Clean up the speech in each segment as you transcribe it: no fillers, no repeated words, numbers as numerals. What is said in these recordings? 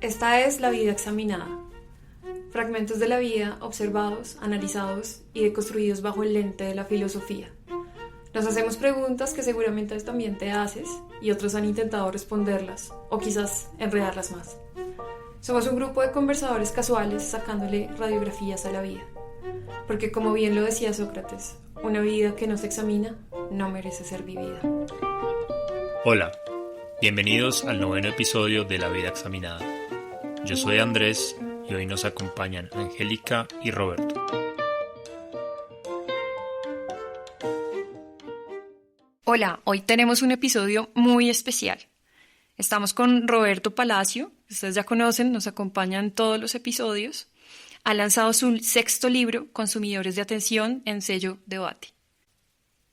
Esta es la vida examinada. Fragmentos de la vida observados, analizados y deconstruidos bajo el lente de la filosofía. Nos hacemos preguntas que seguramente también te haces y otros han intentado responderlas o quizás enredarlas más. Somos un grupo de conversadores casuales sacándole radiografías a la vida. Porque como bien lo decía Sócrates, una vida que no se examina no merece ser vivida. Hola, bienvenidos al 9º episodio de La Vida Examinada. Yo soy Andrés y hoy nos acompañan Angélica y Roberto. Hola, hoy tenemos un episodio muy especial. Estamos con Roberto Palacio, ustedes ya conocen, nos acompaña en todos los episodios. Ha lanzado su 6º libro, Consumidores de Atención, en sello Debate.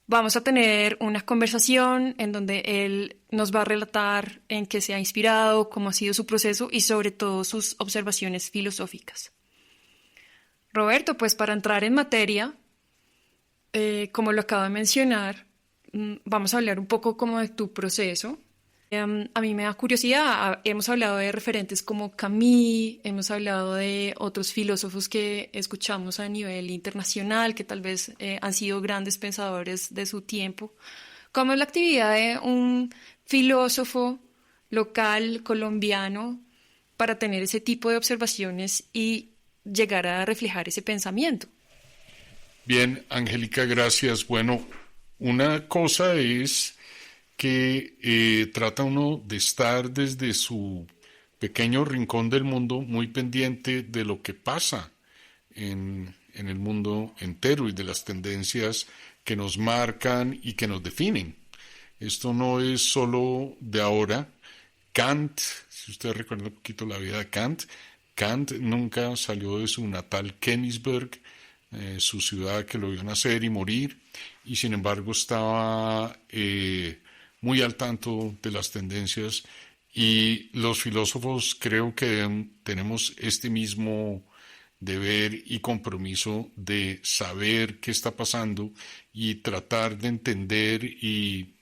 Vamos a tener una conversación en donde él nos va a relatar en qué se ha inspirado, cómo ha sido su proceso y sobre todo sus observaciones filosóficas. Roberto, pues para entrar en materia, como lo acabo de mencionar, vamos a hablar un poco como de tu proceso. A mí me da curiosidad, hemos hablado de referentes como Camus, hemos hablado de otros filósofos que escuchamos a nivel internacional, que tal vez han sido grandes pensadores de su tiempo. ¿Cómo es la actividad de un filósofo local colombiano para tener ese tipo de observaciones y llegar a reflejar ese pensamiento? Bien, Angélica, gracias. Bueno, una cosa es que trata uno de estar desde su pequeño rincón del mundo muy pendiente de lo que pasa en el mundo entero y de las tendencias que nos marcan y que nos definen. Esto no es solo de ahora. Kant, si usted recuerda un poquito la vida de Kant, Kant nunca salió de su natal Königsberg, su ciudad que lo vio nacer y morir, y sin embargo estaba muy al tanto de las tendencias, y los filósofos creo que tenemos este mismo deber y compromiso de saber qué está pasando y tratar de entender y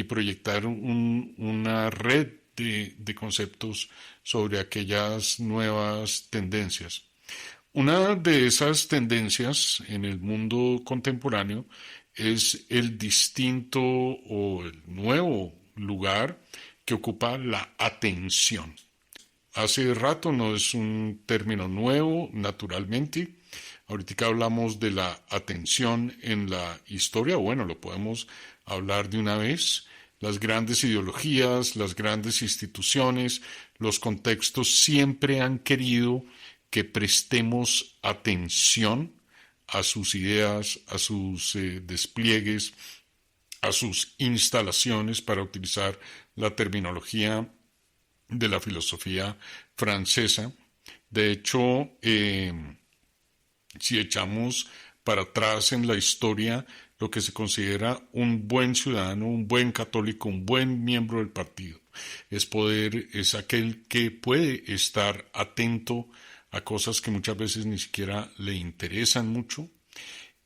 proyectar una red de conceptos sobre aquellas nuevas tendencias. Una de esas tendencias en el mundo contemporáneo es el distinto o el nuevo lugar que ocupa la atención. Hace rato no es un término nuevo, naturalmente. Ahorita hablamos de la atención en la historia, bueno, lo podemos hablar de una vez. Las grandes ideologías, las grandes instituciones, los contextos siempre han querido que prestemos atención a sus ideas, a sus despliegues, a sus instalaciones, para utilizar la terminología de la filosofía francesa. De hecho, si echamos para atrás en la historia, lo que se considera un buen ciudadano, un buen católico, un buen miembro del partido, es aquel que puede estar atento a cosas que muchas veces ni siquiera le interesan mucho.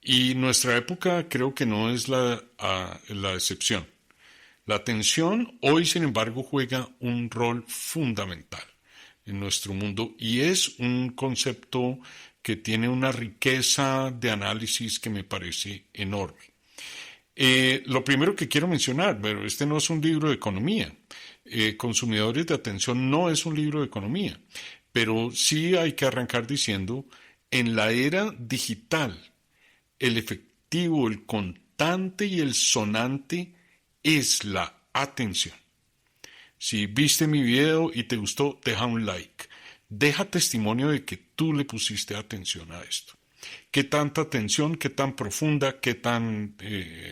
Y nuestra época creo que no es la excepción. La atención hoy, sin embargo, juega un rol fundamental en nuestro mundo y es un concepto que tiene una riqueza de análisis que me parece enorme. Lo primero que quiero mencionar, pero este no es un libro de economía. Consumidores de Atención no es un libro de economía, pero sí hay que arrancar diciendo, en la era digital, el efectivo, el contante y el sonante es la atención. Si viste mi video y te gustó, deja un like. Deja testimonio de que tú le pusiste atención a esto. Qué tanta atención, qué tan profunda, qué tan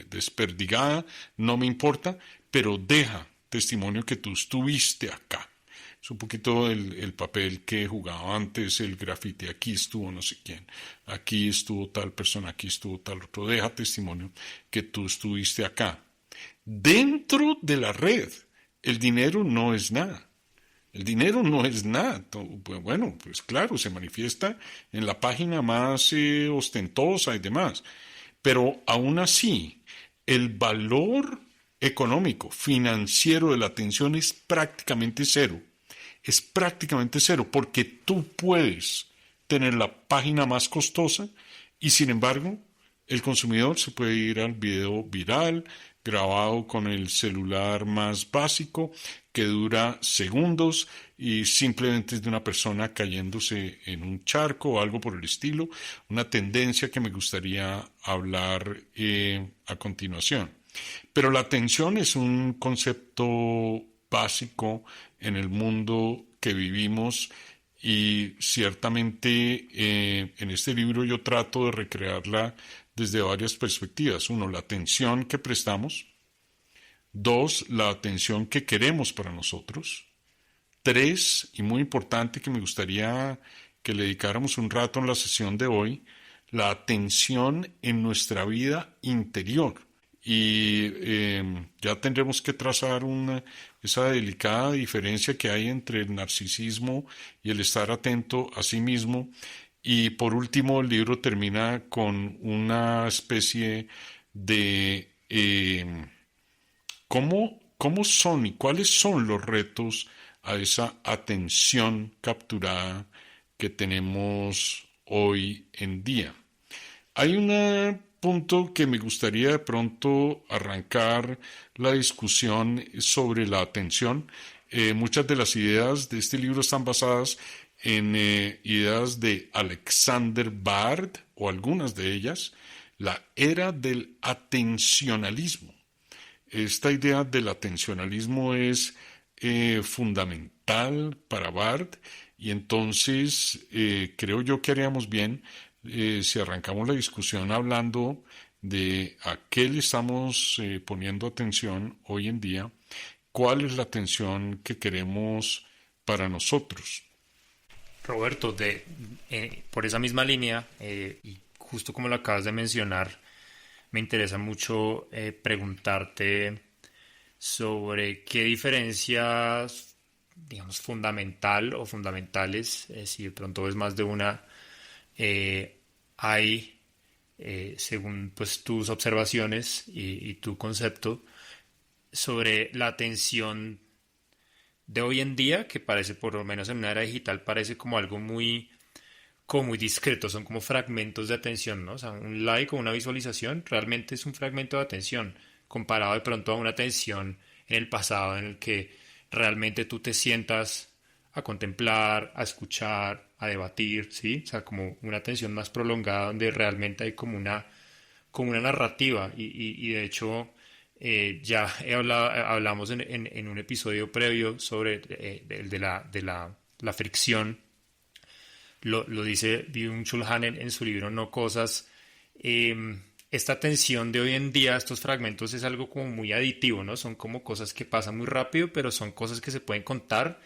desperdigada, no me importa, pero deja testimonio que tú estuviste acá. Es un poquito el papel que jugaba antes el grafiti. Aquí estuvo no sé quién, aquí estuvo tal persona, aquí estuvo tal otro. Deja testimonio que tú estuviste acá. Dentro de la red, el dinero no es nada. El dinero no es nada. Bueno, pues claro, se manifiesta en la página más ostentosa y demás. Pero aún así, el valor económico, financiero de la atención es prácticamente cero. es prácticamente cero, porque tú puedes tener la página más costosa y sin embargo el consumidor se puede ir al video viral, grabado con el celular más básico, que dura segundos y simplemente es de una persona cayéndose en un charco o algo por el estilo, una tendencia que me gustaría hablar a continuación. Pero la atención es un concepto básico en el mundo que vivimos y ciertamente en este libro yo trato de recrearla desde varias perspectivas. Uno, la atención que prestamos. Dos, la atención que queremos para nosotros. Tres, y muy importante que me gustaría que le dedicáramos un rato en la sesión de hoy, la atención en nuestra vida interior. Y ya tendremos que trazar esa delicada diferencia que hay entre el narcisismo y el estar atento a sí mismo. Y por último, el libro termina con una especie de cómo son y cuáles son los retos a esa atención capturada que tenemos hoy en día. Hay un punto que me gustaría de pronto arrancar la discusión sobre la atención. Muchas de las ideas de este libro están basadas en ideas de Alexander Bard, o algunas de ellas, la era del atencionalismo. Esta idea del atencionalismo es fundamental para Bard y entonces creo yo que haríamos bien si arrancamos la discusión hablando de a qué le estamos poniendo atención hoy en día, cuál es la atención que queremos para nosotros. Roberto, por esa misma línea, y justo como lo acabas de mencionar, me interesa mucho preguntarte sobre qué diferencias, digamos, fundamental o fundamentales, si de pronto ves más de una, hay, según pues, tus observaciones y tu concepto, sobre la atención de hoy en día, que parece, por lo menos en una era digital, parece como algo muy discreto, son como fragmentos de atención, ¿no? O sea, un like o una visualización realmente es un fragmento de atención, comparado de pronto a una atención en el pasado en el que realmente tú te sientas a contemplar, a escuchar, a debatir, ¿sí? O sea, como una atención más prolongada donde realmente hay como una narrativa y de hecho ya hablamos en un episodio previo sobre de la fricción. Lo dice Byung-Chul Han en su libro No Cosas. Esta tensión de hoy en día, estos fragmentos, es algo como muy aditivo, ¿no? Son como cosas que pasan muy rápido, pero son cosas que se pueden contar,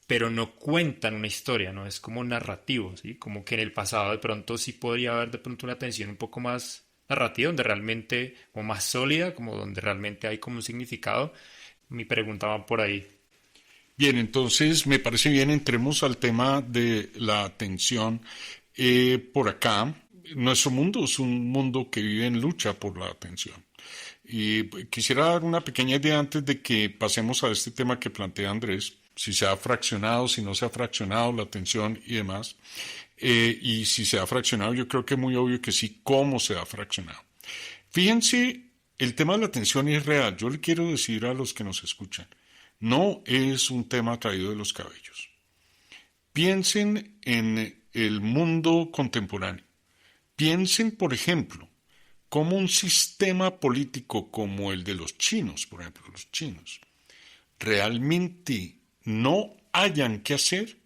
pero no cuentan una historia, ¿no? Es como narrativo, ¿sí? Como que en el pasado de pronto sí podría haber de pronto una tensión un poco más narrativa, donde realmente, o más sólida, como donde realmente hay como un significado. Mi pregunta va por ahí. Bien, entonces me parece bien, entremos al tema de la atención. Por acá, nuestro mundo es un mundo que vive en lucha por la atención. Y quisiera dar una pequeña idea antes de que pasemos a este tema que plantea Andrés, si se ha fraccionado, si no se ha fraccionado la atención y demás. Y si se ha fraccionado, yo creo que es muy obvio que sí, cómo se ha fraccionado. Fíjense, el tema de la atención es real. Yo le quiero decir a los que nos escuchan, no es un tema traído de los cabellos. Piensen en el mundo contemporáneo. Piensen, por ejemplo, cómo un sistema político como el de los chinos, por ejemplo, los chinos, realmente no hayan que hacer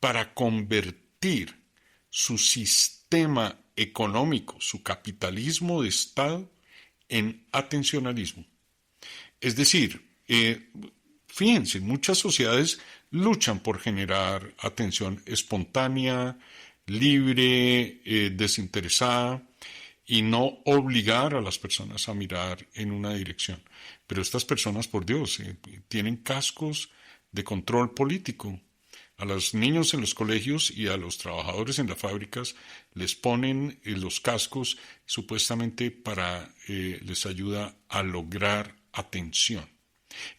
para convertir su sistema económico, su capitalismo de Estado, en atencionalismo. Es decir, fíjense, muchas sociedades luchan por generar atención espontánea, libre, desinteresada, y no obligar a las personas a mirar en una dirección. Pero estas personas, por Dios, tienen cascos de control político. A los niños en los colegios y a los trabajadores en las fábricas les ponen los cascos supuestamente para les ayuda a lograr atención.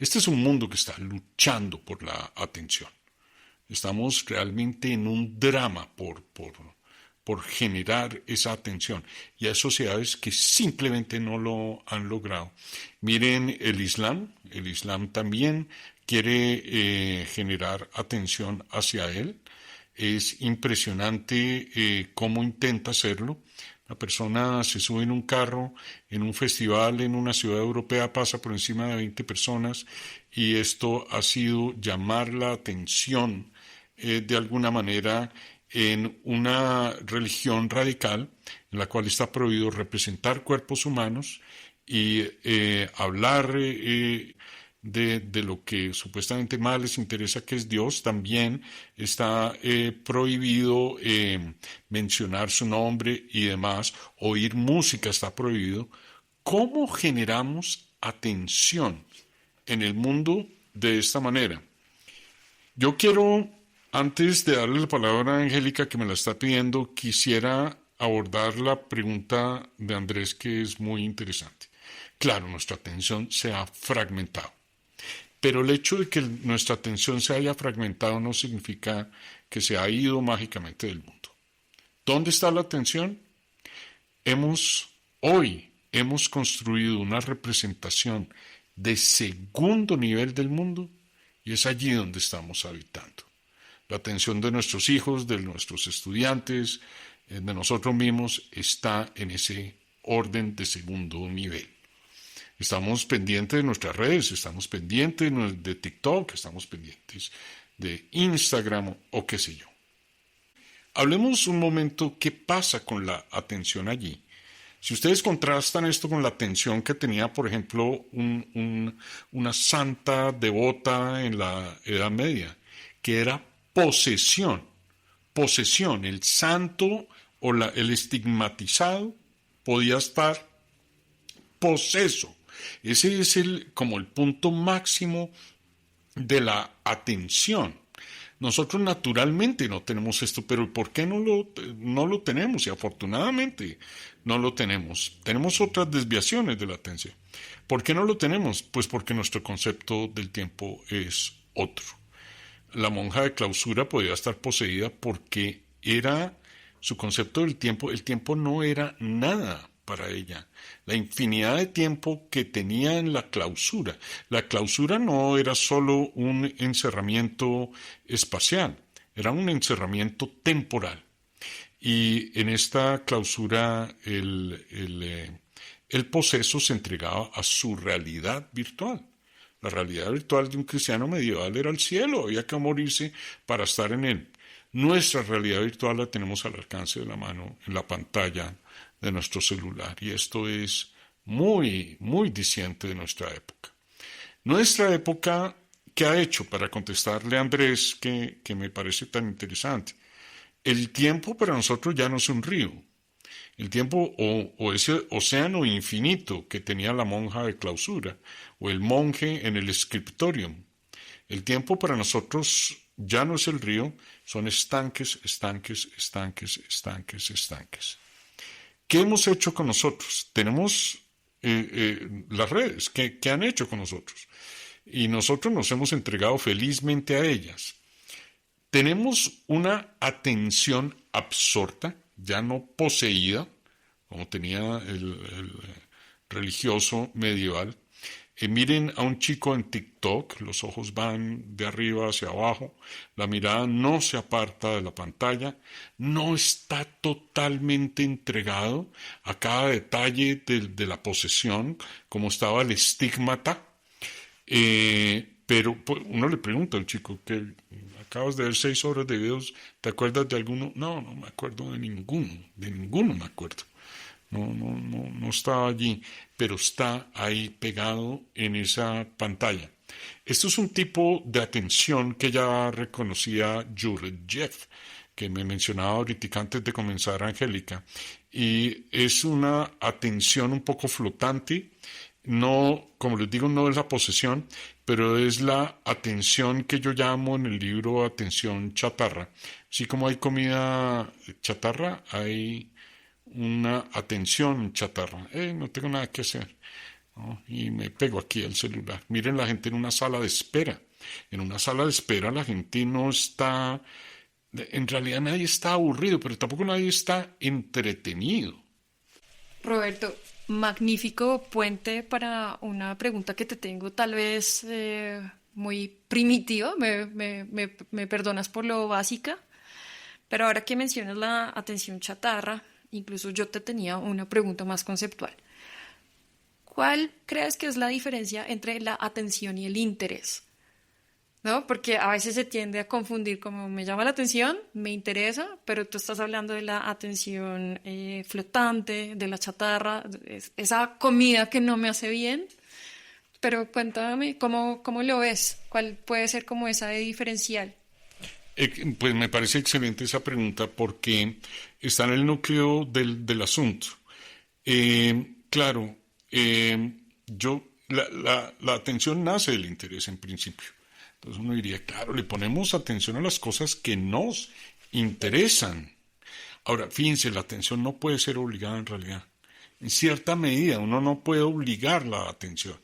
Este es un mundo que está luchando por la atención. Estamos realmente en un drama por generar esa atención. Y hay sociedades que simplemente no lo han logrado. Miren el Islam también quiere generar atención hacia él. Es impresionante cómo intenta hacerlo. La persona se sube en un carro, en un festival en una ciudad europea, pasa por encima de 20 personas y esto ha sido llamar la atención de alguna manera en una religión radical en la cual está prohibido representar cuerpos humanos y hablar de lo que supuestamente más les interesa, que es Dios. También está prohibido mencionar su nombre y demás. Oír música está prohibido. ¿Cómo generamos atención en el mundo de esta manera? Yo quiero, antes de darle la palabra a Angélica, que me la está pidiendo, quisiera abordar la pregunta de Andrés, que es muy interesante. Claro, nuestra atención se ha fragmentado. Pero el hecho de que nuestra atención se haya fragmentado no significa que se ha ido mágicamente del mundo. ¿Dónde está la atención? Hoy hemos construido una representación de segundo nivel del mundo y es allí donde estamos habitando. La atención de nuestros hijos, de nuestros estudiantes, de nosotros mismos está en ese orden de segundo nivel. Estamos pendientes de nuestras redes, estamos pendientes de TikTok, estamos pendientes de Instagram o qué sé yo. Hablemos un momento qué pasa con la atención allí. Si ustedes contrastan esto con la atención que tenía, por ejemplo, una santa devota en la Edad Media, que era posesión, el santo o el estigmatizado podía estar poseso. Ese es como el punto máximo de la atención. Nosotros naturalmente no tenemos esto, pero ¿por qué no lo tenemos? Y afortunadamente no lo tenemos. Tenemos otras desviaciones de la atención. ¿Por qué no lo tenemos? Pues porque nuestro concepto del tiempo es otro. La monja de clausura podía estar poseída porque era su concepto del tiempo. El tiempo no era nada para ella. La infinidad de tiempo que tenía en la clausura. La clausura no era solo un encerramiento espacial, era un encerramiento temporal. Y en esta clausura el poseso se entregaba a su realidad virtual. La realidad virtual de un cristiano medieval era el cielo, había que morirse para estar en él. Nuestra realidad virtual la tenemos al alcance de la mano, en la pantalla de nuestro celular, y esto es muy, muy diciente de nuestra época. Nuestra época, ¿qué ha hecho? Para contestarle a Andrés, que me parece tan interesante. El tiempo para nosotros ya no es un río. El tiempo o ese océano infinito que tenía la monja de clausura o el monje en el scriptorium. El tiempo para nosotros ya no es el río, son estanques, estanques, estanques, estanques, estanques. ¿Qué hemos hecho con nosotros? Tenemos las redes. ¿Qué han hecho con nosotros? Y nosotros nos hemos entregado felizmente a ellas. Tenemos una atención absorta, ya no poseída, como tenía el religioso medieval. Miren a un chico en TikTok, los ojos van de arriba hacia abajo, la mirada no se aparta de la pantalla, no está totalmente entregado a cada detalle de la posesión, como estaba el estigmata. Pero uno le pregunta al chico que acabas de ver 6 horas de videos, ¿te acuerdas de alguno? No me acuerdo de ninguno me acuerdo. No está allí, pero está ahí pegado en esa pantalla. Esto es un tipo de atención que ya reconocía Gurdjieff, que me mencionaba ahorita antes de comenzar, Angélica, y es una atención un poco flotante. No, como les digo, no es la posesión, pero es la atención que yo llamo en el libro atención chatarra. Así como hay comida chatarra, hay una atención chatarra. No tengo nada que hacer, ¿no? Y me pego aquí al celular. Miren la gente en una sala de espera. En una sala de espera la gente no está, en realidad nadie está aburrido, pero tampoco nadie está entretenido. Roberto, magnífico puente para una pregunta que te tengo, tal vez muy primitiva, me perdonas por lo básica, pero ahora que mencionas la atención chatarra, incluso yo te tenía una pregunta más conceptual. ¿Cuál crees que es la diferencia entre la atención y el interés? ¿No? Porque a veces se tiende a confundir como me llama la atención, me interesa, pero tú estás hablando de la atención flotante, de la chatarra, esa comida que no me hace bien. Pero cuéntame, ¿cómo lo ves? ¿Cuál puede ser como esa de diferencial? Pues me parece excelente esa pregunta porque está en el núcleo del asunto. Claro, la atención nace del interés en principio. Entonces uno diría, claro, le ponemos atención a las cosas que nos interesan. Ahora, fíjense, la atención no puede ser obligada en realidad. En cierta medida, uno no puede obligar la atención.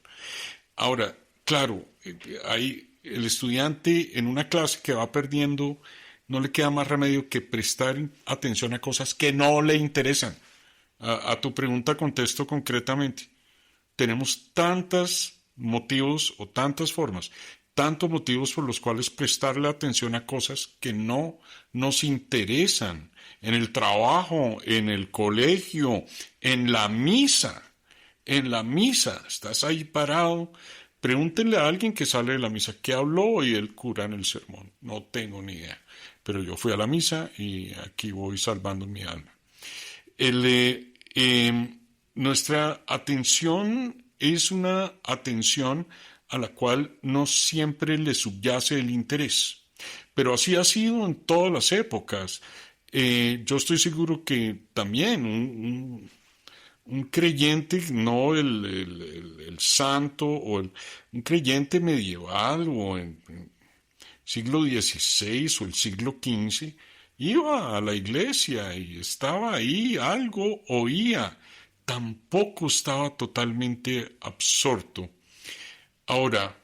Ahora, claro, el estudiante en una clase que va perdiendo, no le queda más remedio que prestar atención a cosas que no le interesan. A tu pregunta contesto concretamente. Tenemos tantos motivos o tantas formas, tantos motivos por los cuales prestarle atención a cosas que no nos interesan, en el trabajo, en el colegio, en la misa. En la misa, estás ahí parado, pregúntenle a alguien que sale de la misa, ¿qué habló hoy el cura en el sermón? No tengo ni idea, pero yo fui a la misa y aquí voy salvando mi alma. Nuestra atención es una atención a la cual no siempre le subyace el interés, pero así ha sido en todas las épocas. Yo estoy seguro que también un creyente, no el santo, un creyente medieval o en siglo XVI o el siglo XV, iba a la iglesia y estaba ahí, algo oía, tampoco estaba totalmente absorto. Ahora,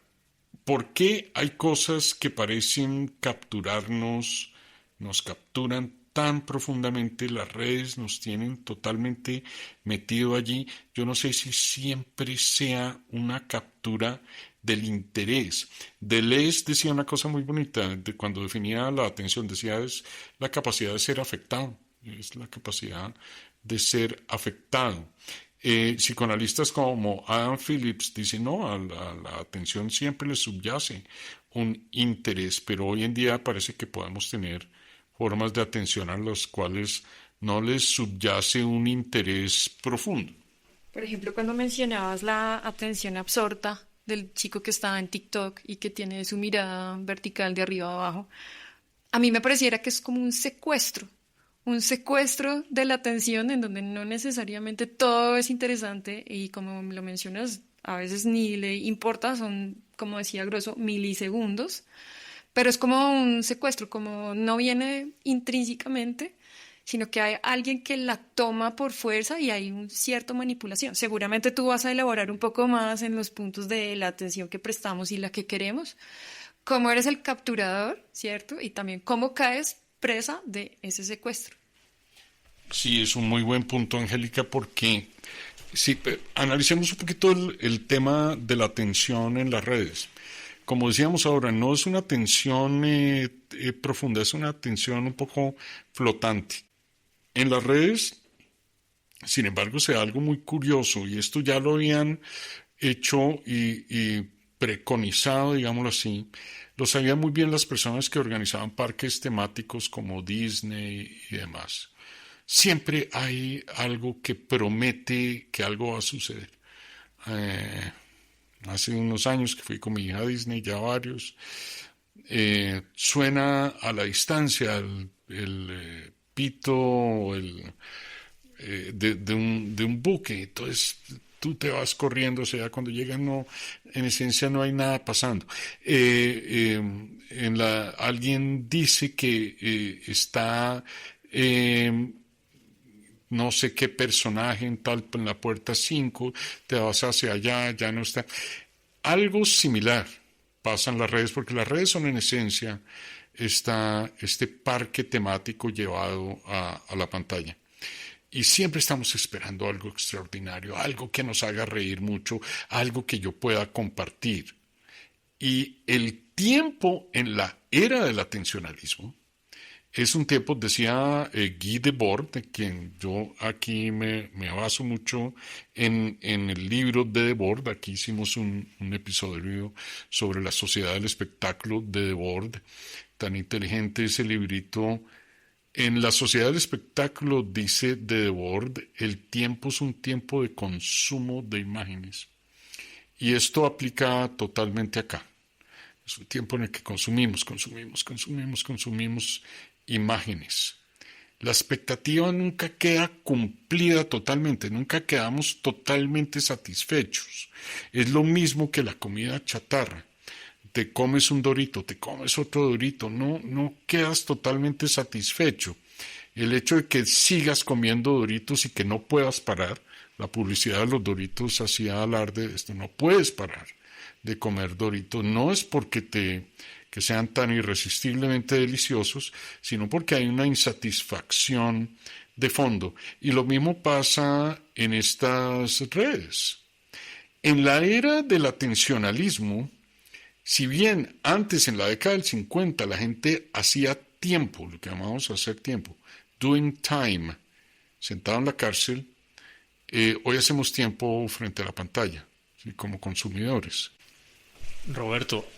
¿por qué hay cosas que parecen capturarnos, nos capturan tan profundamente? Las redes nos tienen totalmente metido allí. Yo no sé si siempre sea una captura del interés. Deleuze decía una cosa muy bonita cuando definía la atención, decía es la capacidad de ser afectado, es la capacidad de ser afectado. Psicoanalistas como Adam Phillips dicen no, a la atención siempre le subyace un interés, pero hoy en día parece que podemos tener formas de atención a las cuales no les subyace un interés profundo. Por ejemplo, cuando mencionabas la atención absorta del chico que está en TikTok y que tiene su mirada vertical de arriba a abajo, a mí me pareciera que es como un secuestro de la atención en donde no necesariamente todo es interesante y como lo mencionas, a veces ni le importa, son, como decía Grosso, milisegundos, pero es como un secuestro, como no viene intrínsecamente, sino que hay alguien que la toma por fuerza y hay una cierta manipulación. Seguramente tú vas a elaborar un poco más en los puntos de la atención que prestamos y la que queremos, cómo eres el capturador, ¿cierto? Y también cómo caes presa de ese secuestro. Sí, es un muy buen punto, Angélica, porque si analicemos un poquito el tema de la atención en las redes. Como decíamos ahora, no es una atención profunda, es una atención un poco flotante. En las redes, sin embargo, se da algo muy curioso, y esto ya lo habían hecho y preconizado, digámoslo así. Lo sabían muy bien las personas que organizaban parques temáticos como Disney y demás. Siempre hay algo que promete que algo va a suceder. Hace unos años que fui con mi hija a Disney, ya varios, suena a la distancia el pito de un buque, entonces tú te vas corriendo, o sea, cuando llegan no, en esencia no hay nada pasando. Alguien dice que está no sé qué personaje en la puerta 5, te vas hacia allá, ya no está. Algo similar pasan las redes, porque las redes son en esencia este parque temático llevado a la pantalla. Y siempre estamos esperando algo extraordinario, algo que nos haga reír mucho, algo que yo pueda compartir. Y el tiempo en la era del atencionalismo es un tiempo, decía Guy Debord, de quien yo aquí me baso mucho en el libro de Debord. Aquí hicimos un episodio sobre la sociedad del espectáculo de Debord. Tan inteligente ese librito. En la sociedad del espectáculo, dice de Debord, el tiempo es un tiempo de consumo de imágenes. Y esto aplica totalmente acá. Es un tiempo en el que consumimos imágenes. La expectativa nunca queda cumplida totalmente, nunca quedamos totalmente satisfechos. Es lo mismo que la comida chatarra. Te comes un dorito, te comes otro dorito, no quedas totalmente satisfecho. El hecho de que sigas comiendo doritos y que no puedas parar, la publicidad de los doritos hacía alarde de esto, no puedes parar de comer doritos, no es porque que sean tan irresistiblemente deliciosos, sino porque hay una insatisfacción de fondo. Y lo mismo pasa en estas redes. En la era del atencionalismo, si bien antes en la década del 50 la gente hacía tiempo, lo que llamamos hacer tiempo, doing time, sentado en la cárcel, hoy hacemos tiempo frente a la pantalla, ¿sí? Como consumidores. Roberto,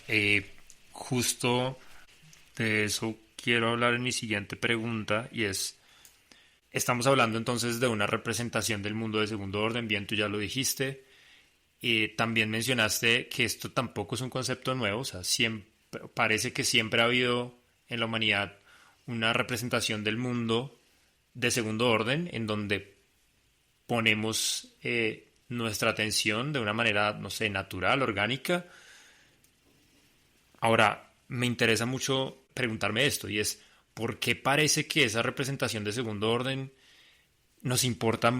justo de eso quiero hablar en mi siguiente pregunta, y estamos hablando entonces de una representación del mundo de segundo orden, bien, tú ya lo dijiste. También mencionaste que esto tampoco es un concepto nuevo, o sea, parece que siempre ha habido en la humanidad una representación del mundo de segundo orden en donde ponemos nuestra atención de una manera, no sé, natural, orgánica. Ahora, me interesa mucho preguntarme esto, y es, ¿por qué parece que esa representación de segundo orden nos importa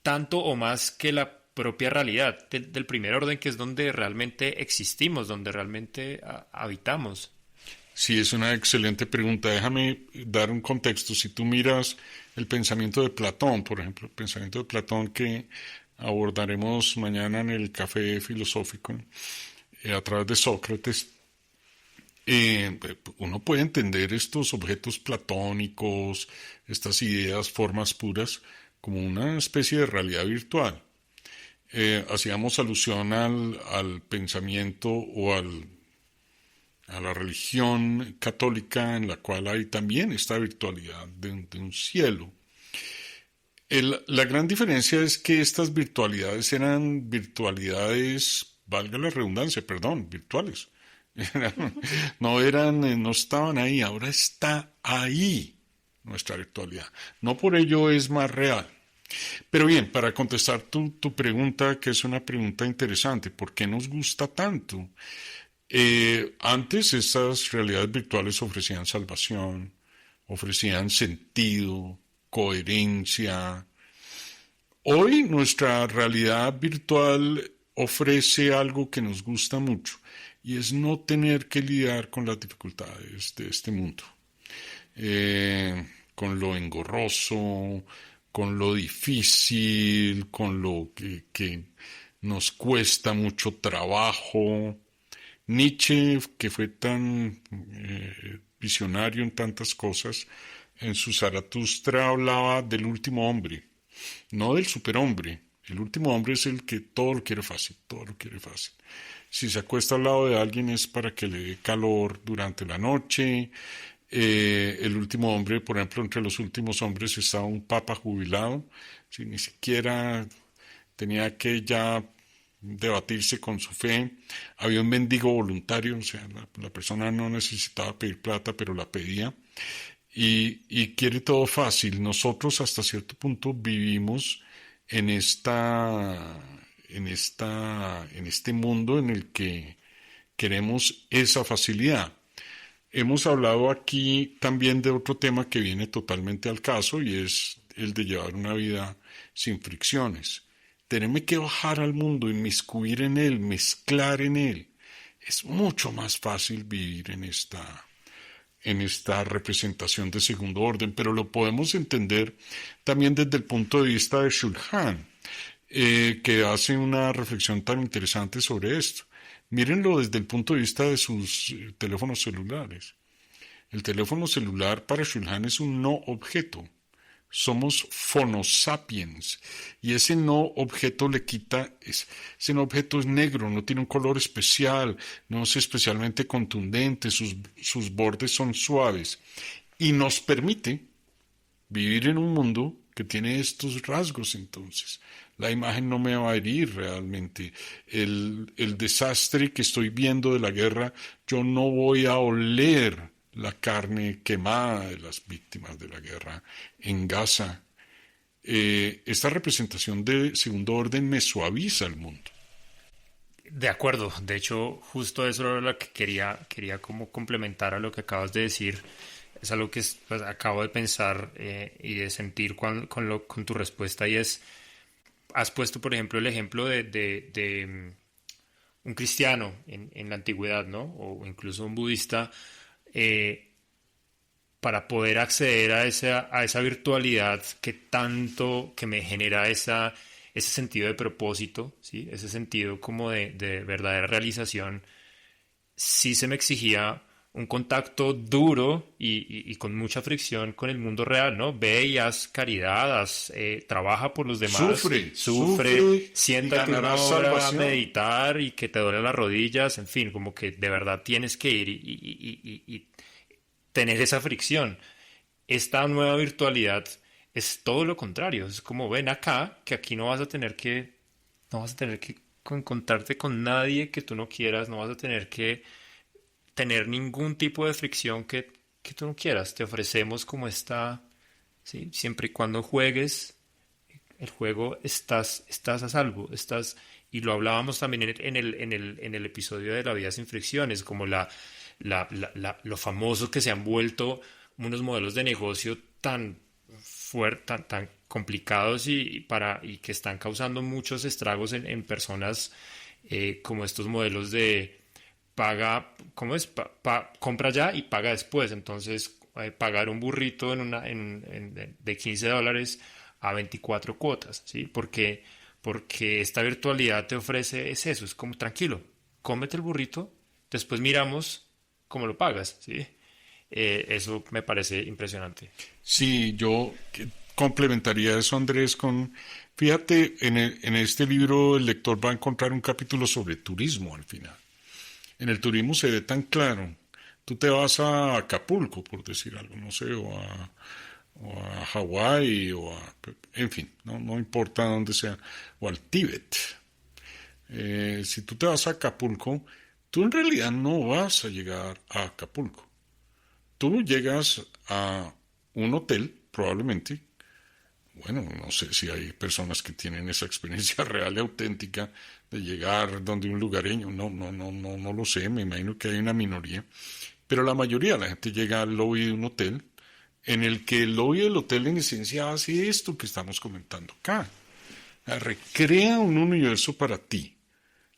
tanto o más que la propia realidad del primer orden, que es donde realmente existimos, donde realmente habitamos? Sí, es una excelente pregunta. Déjame dar un contexto. Si tú miras el pensamiento de Platón, por ejemplo, el pensamiento de Platón que abordaremos mañana en el café filosófico, a través de Sócrates, uno puede entender estos objetos platónicos, estas ideas, formas puras, como una especie de realidad virtual. Hacíamos alusión al pensamiento o a la religión católica, en la cual hay también esta virtualidad de un cielo. La gran diferencia es que estas virtualidades eran virtualidades, valga la redundancia, virtuales. No estaban ahí, ahora está ahí nuestra virtualidad. No por ello es más real. Pero bien, para contestar tu pregunta, que es una pregunta interesante, ¿por qué nos gusta tanto? Antes estas realidades virtuales ofrecían salvación, ofrecían sentido, coherencia. Hoy nuestra realidad virtual ofrece algo que nos gusta mucho, y es no tener que lidiar con las dificultades de este mundo, con lo engorroso, con lo difícil, con lo que nos cuesta mucho trabajo. Nietzsche, que fue tan visionario en tantas cosas, en su Zaratustra hablaba del último hombre, no del superhombre. El último hombre es el que todo lo quiere fácil, todo lo quiere fácil. Si se acuesta al lado de alguien es para que le dé calor durante la noche. El último hombre, por ejemplo, entre los últimos hombres estaba un papa jubilado, si ni siquiera tenía que ya debatirse con su fe. Había un mendigo voluntario, o sea, la persona no necesitaba pedir plata, pero la pedía, y quiere todo fácil. Nosotros hasta cierto punto vivimos en este mundo en el que queremos esa facilidad. Hemos hablado aquí también de otro tema que viene totalmente al caso, y es el de llevar una vida sin fricciones. Tenerme que bajar al mundo, inmiscuir en él, mezclar en él. es mucho más fácil vivir en esta representación de segundo orden, pero lo podemos entender también desde el punto de vista de Shulhan, que hace una reflexión tan interesante sobre esto. Mírenlo desde el punto de vista de sus teléfonos celulares. El teléfono celular para Shulhan es un no objeto. Somos phonosapiens y ese no objeto le quita, ese no objeto es negro, no tiene un color especial, no es especialmente contundente, sus bordes son suaves y nos permite vivir en un mundo que tiene estos rasgos. Entonces la imagen no me va a herir realmente, el desastre que estoy viendo de la guerra, yo no voy a oler la carne quemada de las víctimas de la guerra en Gaza. Esta representación de segundo orden me suaviza el mundo. De acuerdo, de hecho, justo eso era lo que quería como complementar a lo que acabas de decir. Es algo que pues, acabo de pensar y de sentir con tu respuesta, y es, has puesto, por ejemplo, el ejemplo de un cristiano en la antigüedad, ¿no? O incluso un budista, para poder acceder a esa virtualidad que me genera ese sentido de propósito, ¿sí? Ese sentido como de verdadera realización, sí se me exigía un contacto duro y con mucha fricción con el mundo real, ¿no? Ve y haz caridad, trabaja por los demás, sufre, siéntate una hora a meditar y que te duelen las rodillas, en fin, como que de verdad tienes que ir y tener esa fricción. Esta nueva virtualidad es todo lo contrario, es como ven acá, que aquí no vas a tener que encontrarte con nadie que tú no quieras, no vas a tener que tener ningún tipo de fricción que tú no quieras. Te ofrecemos como está, ¿sí? Siempre y cuando juegues el juego, estás a salvo, y lo hablábamos también en el episodio de La vida sin fricciones, como lo famoso que se han vuelto unos modelos de negocio tan fuertes, tan complicados y que están causando muchos estragos en personas, como estos modelos de paga, ¿cómo es? Compra ya y paga después. Entonces, pagar un burrito de $15 a 24 cuotas, ¿sí? Porque esta virtualidad te ofrece eso, es como tranquilo, cómete el burrito, después miramos cómo lo pagas, ¿sí? Eso me parece impresionante. Sí, yo complementaría eso, Andrés, fíjate, en este libro el lector va a encontrar un capítulo sobre turismo al final. En el turismo se ve tan claro. Tú te vas a Acapulco, por decir algo, no sé, o a Hawái, en fin, no importa dónde sea, o al Tíbet. Si tú te vas a Acapulco, tú en realidad no vas a llegar a Acapulco. Tú llegas a un hotel, probablemente. Bueno, no sé si hay personas que tienen esa experiencia real y auténtica de llegar donde un lugareño. No lo sé, me imagino que hay una minoría. Pero la mayoría de la gente llega al lobby de un hotel, en el que el lobby del hotel en esencia hace esto que estamos comentando acá. Recrea un universo para ti.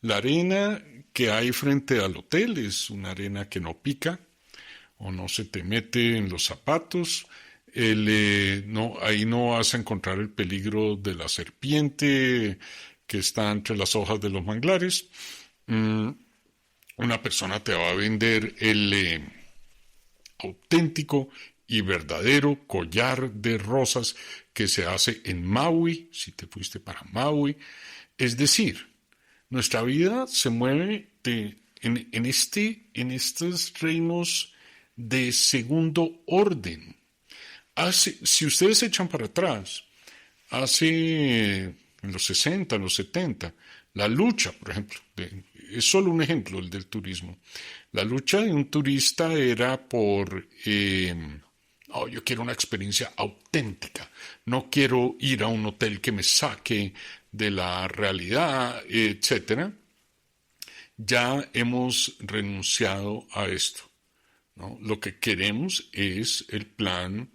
La arena que hay frente al hotel es una arena que no pica o no se te mete en los zapatos. Ahí no vas a encontrar el peligro de la serpiente que está entre las hojas de los manglares. Una persona te va a vender el auténtico y verdadero collar de rosas que se hace en Maui, si te fuiste para Maui. Es decir, nuestra vida se mueve en estos reinos de segundo orden. Si ustedes se echan para atrás, en los 60, en los 70, la lucha, por ejemplo, es solo un ejemplo el del turismo. La lucha de un turista era por, yo quiero una experiencia auténtica, no quiero ir a un hotel que me saque de la realidad, etcétera. Ya hemos renunciado a esto, ¿no? Lo que queremos es el plan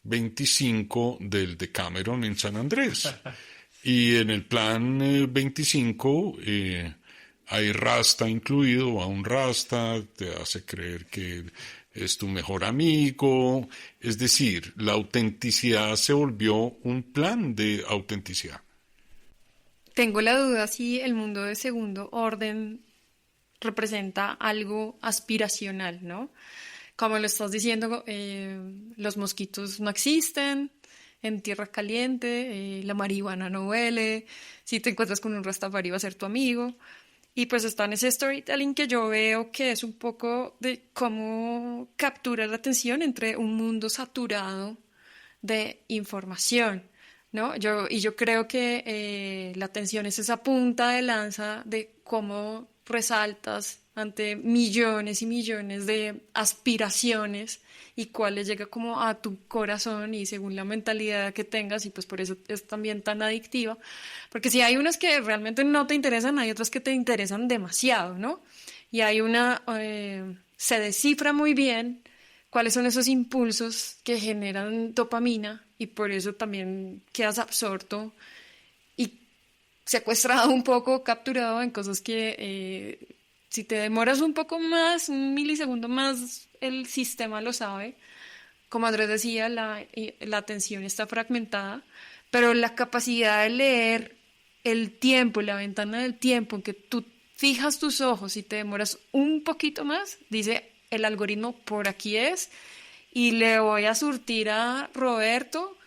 25 del Decameron en San Andrés. Y en el plan 25 hay rasta incluido, va un rasta, te hace creer que es tu mejor amigo. Es decir, la autenticidad se volvió un plan de autenticidad. Tengo la duda si el mundo de segundo orden representa algo aspiracional, ¿no? Como lo estás diciendo, los mosquitos no existen en tierra caliente, la marihuana no huele, si te encuentras con un rastafari va a ser tu amigo. Y pues está en ese storytelling que yo veo que es un poco de cómo captura la atención entre un mundo saturado de información, ¿no? Yo creo que la atención es esa punta de lanza de cómo resaltas ante millones y millones de aspiraciones y cuál les llega como a tu corazón y según la mentalidad que tengas, y pues por eso es también tan adictiva, porque si hay unas que realmente no te interesan, hay otras que te interesan demasiado, ¿no? Y hay se descifra muy bien cuáles son esos impulsos que generan dopamina y por eso también quedas absorto y secuestrado un poco, capturado en cosas que si te demoras un poco más, un milisegundo más, el sistema lo sabe. Como Andrés decía, la atención está fragmentada, pero la capacidad de leer el tiempo, la ventana del tiempo en que tú fijas tus ojos y te demoras un poquito más, dice el algoritmo, por aquí es, y le voy a surtir a Roberto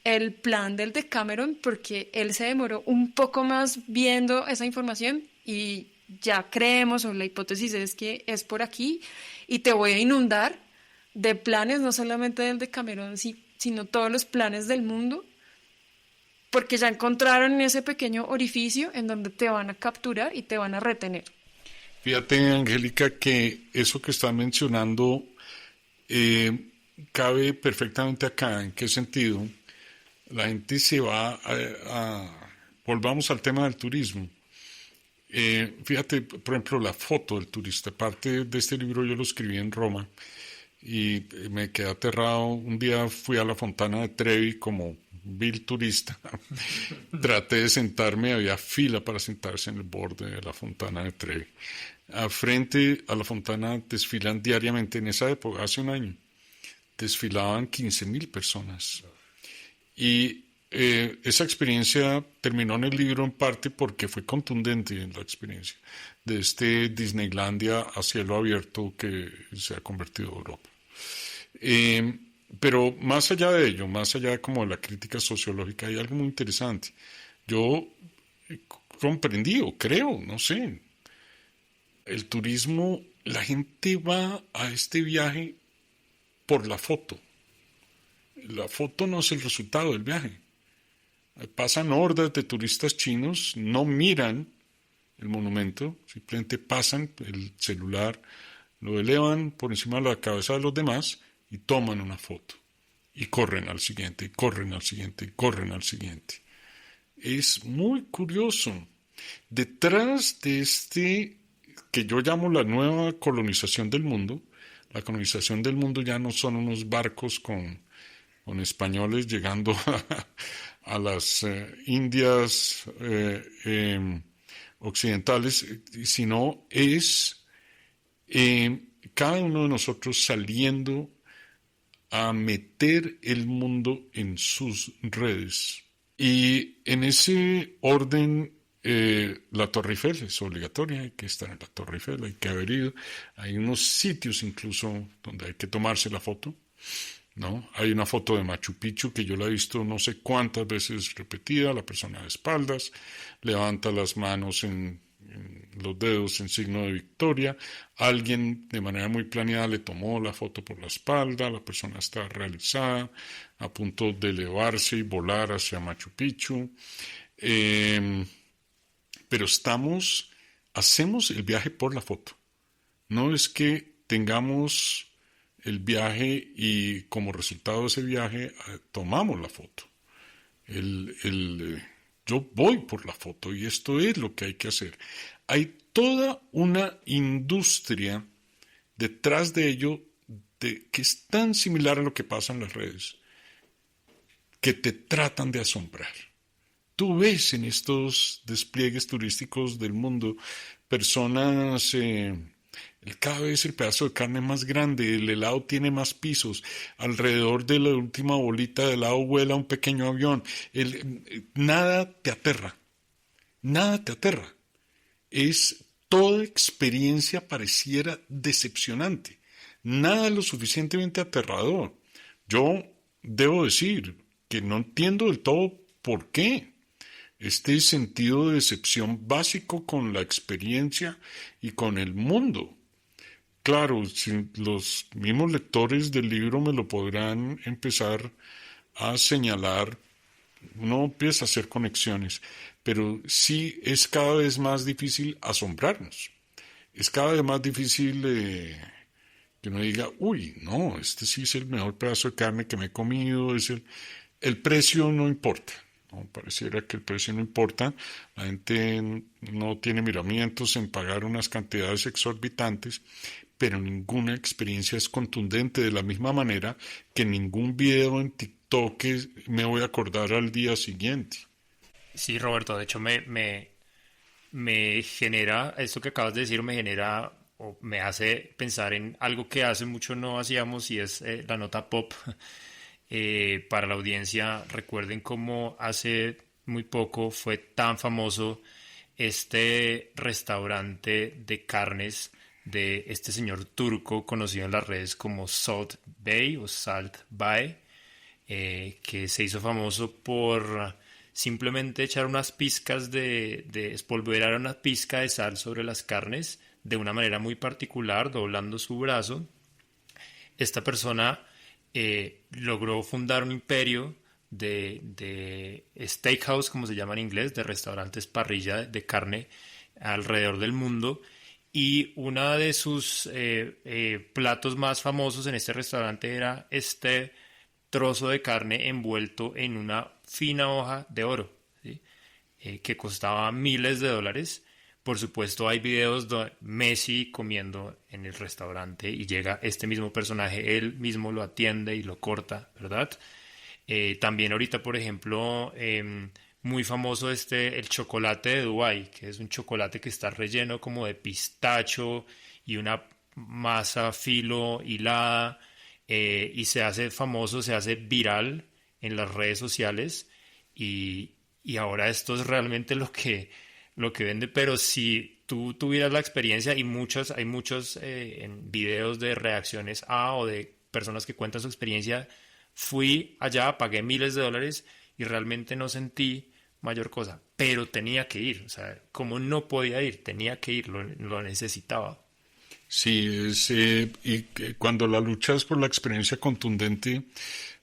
el plan del Decameron porque él se demoró un poco más viendo esa información y ya creemos, o la hipótesis es que es por aquí, y te voy a inundar de planes, no solamente del Decameron, sino todos los planes del mundo, porque ya encontraron ese pequeño orificio en donde te van a capturar y te van a retener. Fíjate, Angélica, que eso que está mencionando cabe perfectamente acá. ¿En qué sentido? La gente se va volvamos al tema del turismo. Fíjate, por ejemplo, la foto del turista. Parte de este libro yo lo escribí en Roma y me quedé aterrado. Un día fui a la Fontana de Trevi como vil turista. Traté de sentarme, había fila para sentarse en el borde de la Fontana de Trevi. Frente a la fontana desfilan diariamente, en esa época, hace un año, desfilaban 15.000 personas. Y esa experiencia terminó en el libro en parte porque fue contundente en la experiencia de este Disneylandia a cielo abierto que se ha convertido en Europa. Pero más allá de ello, más allá como de la crítica sociológica, hay algo muy interesante. Yo comprendí o creo, no sé, el turismo, la gente va a este viaje por la foto. La foto no es el resultado del viaje. Pasan hordas de turistas chinos, no miran el monumento, simplemente pasan el celular, lo elevan por encima de la cabeza de los demás y toman una foto. Y corren al siguiente, y corren al siguiente, y corren al siguiente. Es muy curioso. Detrás de este, que yo llamo la nueva colonización del mundo, la colonización del mundo ya no son unos barcos con españoles llegando a las Indias occidentales, sino es cada uno de nosotros saliendo a meter el mundo en sus redes. Y en ese orden, la Torre Eiffel es obligatoria, hay que estar en la Torre Eiffel, hay que haber ido. Hay unos sitios incluso donde hay que tomarse la foto, ¿no? Hay una foto de Machu Picchu que yo la he visto no sé cuántas veces repetida, la persona de espaldas, levanta las manos en los dedos en signo de victoria, alguien de manera muy planeada le tomó la foto por la espalda, la persona está realizada, a punto de elevarse y volar hacia Machu Picchu, pero hacemos el viaje por la foto, no es que tengamos el viaje y como resultado de ese viaje tomamos la foto. Yo voy por la foto y esto es lo que hay que hacer. Hay toda una industria detrás de ello que es tan similar a lo que pasa en las redes, que te tratan de asombrar. Tú ves en estos despliegues turísticos del mundo personas, cada vez el pedazo de carne es más grande, el helado tiene más pisos, alrededor de la última bolita de helado vuela un pequeño avión. Nada te aterra, nada te aterra. Toda experiencia pareciera decepcionante, nada lo suficientemente aterrador. Yo debo decir que no entiendo del todo por qué. Este sentido de decepción básico con la experiencia y con el mundo. Claro, si los mismos lectores del libro me lo podrán empezar a señalar, uno empieza a hacer conexiones, pero sí es cada vez más difícil asombrarnos. Es cada vez más difícil que uno diga, uy, no, este sí es el mejor pedazo de carne que me he comido, el precio no importa. No, pareciera que el precio no importa, la gente no tiene miramientos en pagar unas cantidades exorbitantes, pero ninguna experiencia es contundente, de la misma manera que ningún video en TikTok me voy a acordar al día siguiente. Sí, Roberto, de hecho me genera, esto que acabas de decir me genera o me hace pensar en algo que hace mucho no hacíamos y es la nota pop. Para la audiencia, recuerden cómo hace muy poco fue tan famoso este restaurante de carnes de este señor turco conocido en las redes como Salt Bay o Salt Bay, que se hizo famoso por simplemente echar unas pizcas de espolvorear una pizca de sal sobre las carnes de una manera muy particular, doblando su brazo. Esta persona logró fundar un imperio de steakhouse, como se llama en inglés, de restaurantes parrilla de carne alrededor del mundo, y uno de sus platos más famosos en este restaurante era este trozo de carne envuelto en una fina hoja de oro, ¿sí? Que costaba miles de dólares. Por supuesto, hay videos de Messi comiendo en el restaurante y llega este mismo personaje, él mismo lo atiende y lo corta, ¿verdad? También ahorita, por ejemplo, muy famoso el chocolate de Dubái, que es un chocolate que está relleno como de pistacho y una masa filo hilada, y se hace famoso, se hace viral en las redes sociales y ahora esto es realmente lo que vende, pero si tú tuvieras la experiencia, hay muchos en videos de reacciones o de personas que cuentan su experiencia, fui allá, pagué miles de dólares y realmente no sentí mayor cosa, pero tenía que ir, o sea, como no podía ir, tenía que ir, lo necesitaba. Sí, y cuando la lucha es por la experiencia contundente,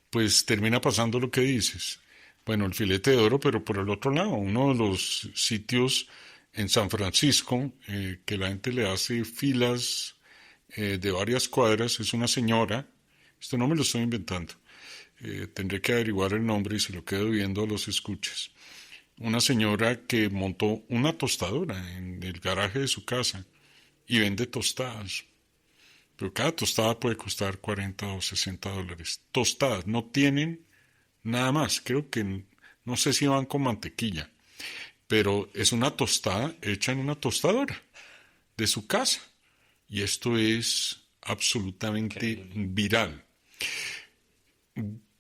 pues termina pasando lo que dices. Bueno, el filete de oro, pero por el otro lado, uno de los sitios en San Francisco que la gente le hace filas de varias cuadras, es una señora, esto no me lo estoy inventando, tendré que averiguar el nombre y se lo quedo viendo a los escuchas. Una señora que montó una tostadora en el garaje de su casa y vende tostadas. Pero cada tostada puede costar 40 o 60 dólares. Tostadas, no tienen nada más. Creo que no sé si van con mantequilla, pero es una tostada hecha en una tostadora de su casa. Y esto es absolutamente viral.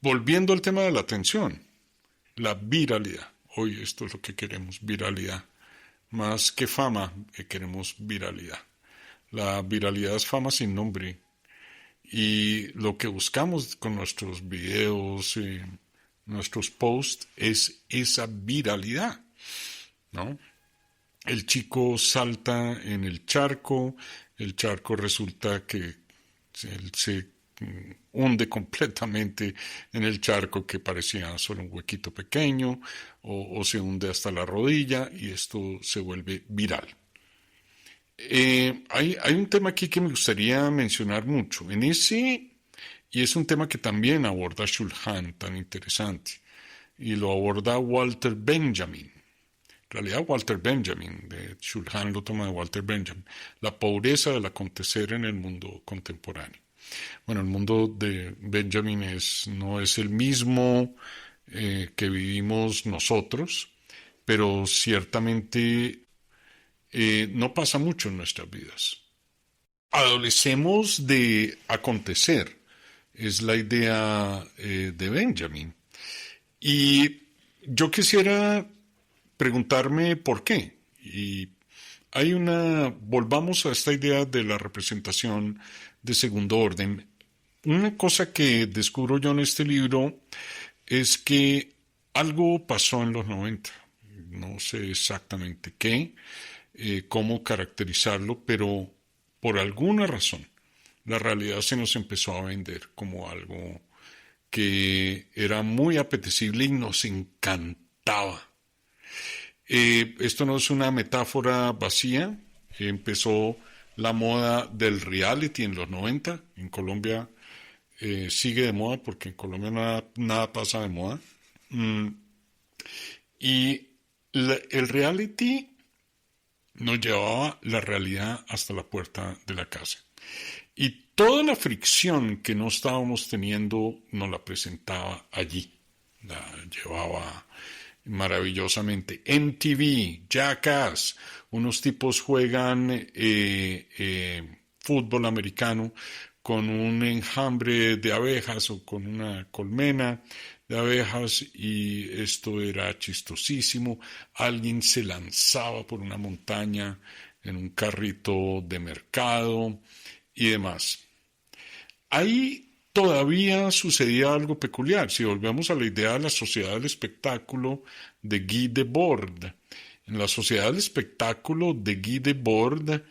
Volviendo al tema de la atención, la viralidad. Hoy esto es lo que queremos, viralidad. Más que fama, queremos viralidad. La viralidad es fama sin nombre. Y lo que buscamos con nuestros videos, nuestros posts, es esa viralidad, ¿no? El chico salta en el charco resulta que él se hunde completamente en el charco que parecía solo un huequito pequeño, o se hunde hasta la rodilla y esto se vuelve viral. Hay un tema aquí que me gustaría mencionar mucho, y es un tema que también aborda Shulhan, tan interesante, y lo aborda Walter Benjamin. En realidad Walter Benjamin, de Shulhan lo toma de Walter Benjamin, la pobreza del acontecer en el mundo contemporáneo. Bueno, el mundo de Benjamin no es el mismo que vivimos nosotros, pero ciertamente no pasa mucho en nuestras vidas. Adolecemos de acontecer, es la idea de Benjamin. Y yo quisiera preguntarme por qué. Y volvamos a esta idea de la representación de segundo orden. Una cosa que descubro yo en este libro es que algo pasó en los 90. No sé exactamente qué, cómo caracterizarlo, pero por alguna razón la realidad se nos empezó a vender como algo que era muy apetecible y nos encantaba. Esto no es una metáfora vacía. Empezó la moda del reality en los 90. En Colombia sigue de moda porque en Colombia nada pasa de moda. Y el reality nos llevaba la realidad hasta la puerta de la casa. Y toda la fricción que no estábamos teniendo nos la presentaba allí. La llevaba maravillosamente. MTV, Jackass, unos tipos juegan fútbol americano con un enjambre de abejas o con una colmena de abejas, y esto era chistosísimo. Alguien se lanzaba por una montaña en un carrito de mercado y demás. Ahí todavía sucedía algo peculiar. Si volvemos a la idea de la sociedad del espectáculo de Guy Debord, en la sociedad del espectáculo de Guy Debord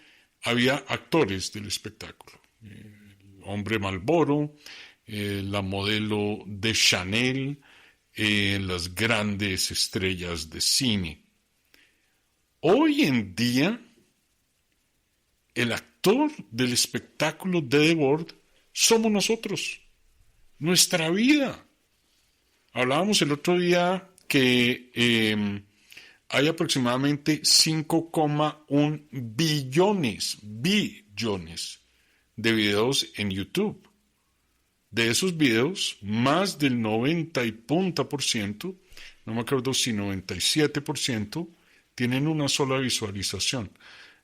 había actores del espectáculo. El hombre Marlboro, la modelo de Chanel, las grandes estrellas de cine. Hoy en día, el actor del espectáculo de Debord somos nosotros, nuestra vida. Hablábamos el otro día que hay aproximadamente 5,1 billones de videos en YouTube. De esos videos, más del 90 y punta por ciento, no me acuerdo si 97%, tienen una sola visualización,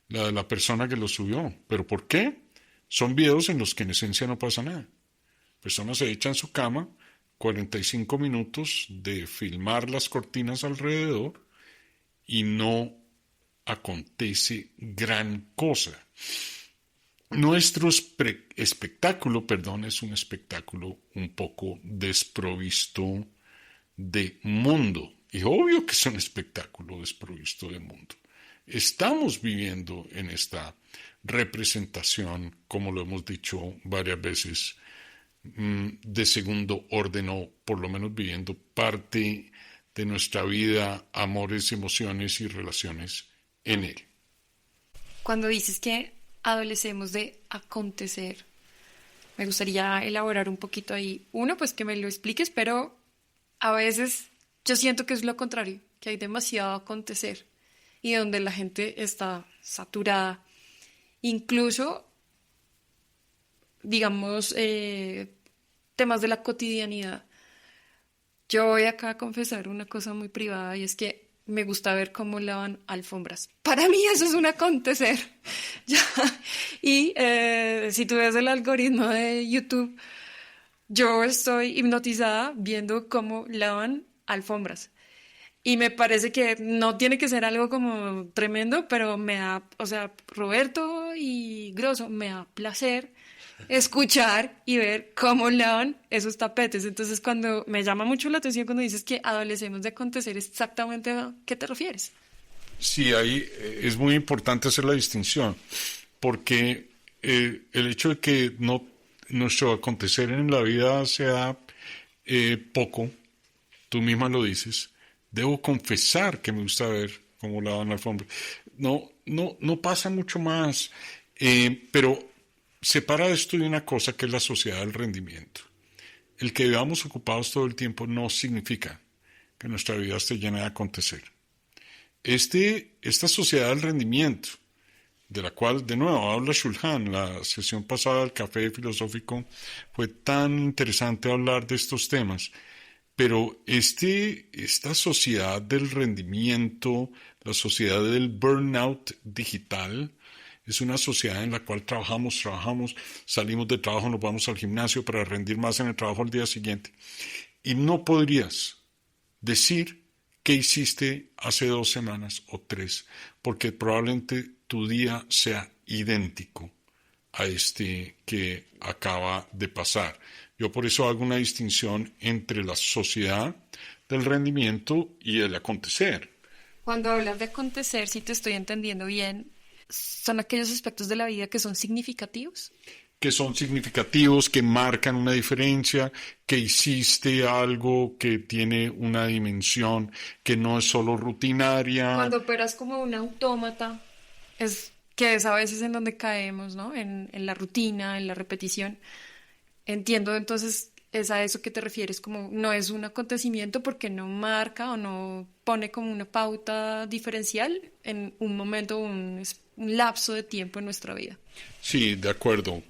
la de la persona que lo subió. ¿Pero por qué? Son videos en los que en esencia no pasa nada. Personas se echan en su cama, 45 minutos de filmar las cortinas alrededor y no acontece gran cosa. Nuestro espectáculo, es un espectáculo un poco desprovisto de mundo. Y obvio que es un espectáculo desprovisto de mundo. Estamos viviendo en esta representación, como lo hemos dicho varias veces, de segundo orden, o por lo menos viviendo parte de nuestra vida, amores, emociones y relaciones en él. Cuando dices que adolecemos de acontecer, me gustaría elaborar un poquito ahí. Uno, pues que me lo expliques, pero a veces yo siento que es lo contrario, que hay demasiado acontecer y donde la gente está saturada. Incluso, digamos, temas de la cotidianidad. Yo voy acá a confesar una cosa muy privada, y es que me gusta ver cómo lavan alfombras. Para mí eso es un acontecer. Ya. Y si tú ves el algoritmo de YouTube, yo estoy hipnotizada viendo cómo lavan alfombras. Y me parece que no tiene que ser algo como tremendo, pero me da, Roberto y Grosso, me da placer escuchar y ver cómo lavan esos tapetes. Entonces, cuando me llama mucho la atención cuando dices que adolecemos de acontecer, exactamente ¿a qué te refieres? Sí, ahí es muy importante hacer la distinción, porque el hecho de que nuestro acontecer en la vida sea poco, tú misma lo dices. Debo confesar que me gusta ver cómo lavan la alfombra. No pasa mucho más, pero separa esto de una cosa que es la sociedad del rendimiento. El que vivamos ocupados todo el tiempo no significa que nuestra vida esté llena de acontecer. Esta sociedad del rendimiento, de la cual de nuevo habla Shulhan, la sesión pasada del café filosófico fue tan interesante hablar de estos temas. Pero esta sociedad del rendimiento, la sociedad del burnout digital, es una sociedad en la cual trabajamos, salimos de trabajo, nos vamos al gimnasio para rendir más en el trabajo al día siguiente. Y no podrías decir qué hiciste hace 2 semanas o 3, porque probablemente tu día sea idéntico a este que acaba de pasar. Yo por eso hago una distinción entre la sociedad del rendimiento y el acontecer. Cuando hablas de acontecer, si te estoy entendiendo bien, ¿son aquellos aspectos de la vida que son significativos? Que son significativos, que marcan una diferencia, que hiciste algo que tiene una dimensión, que no es solo rutinaria. Cuando operas como un autómata, que es a veces en donde caemos, ¿no? En la rutina, en la repetición. Entiendo, entonces, es a eso que te refieres, como no es un acontecimiento porque no marca o no pone como una pauta diferencial en un momento, un lapso de tiempo en nuestra vida. Sí, de acuerdo.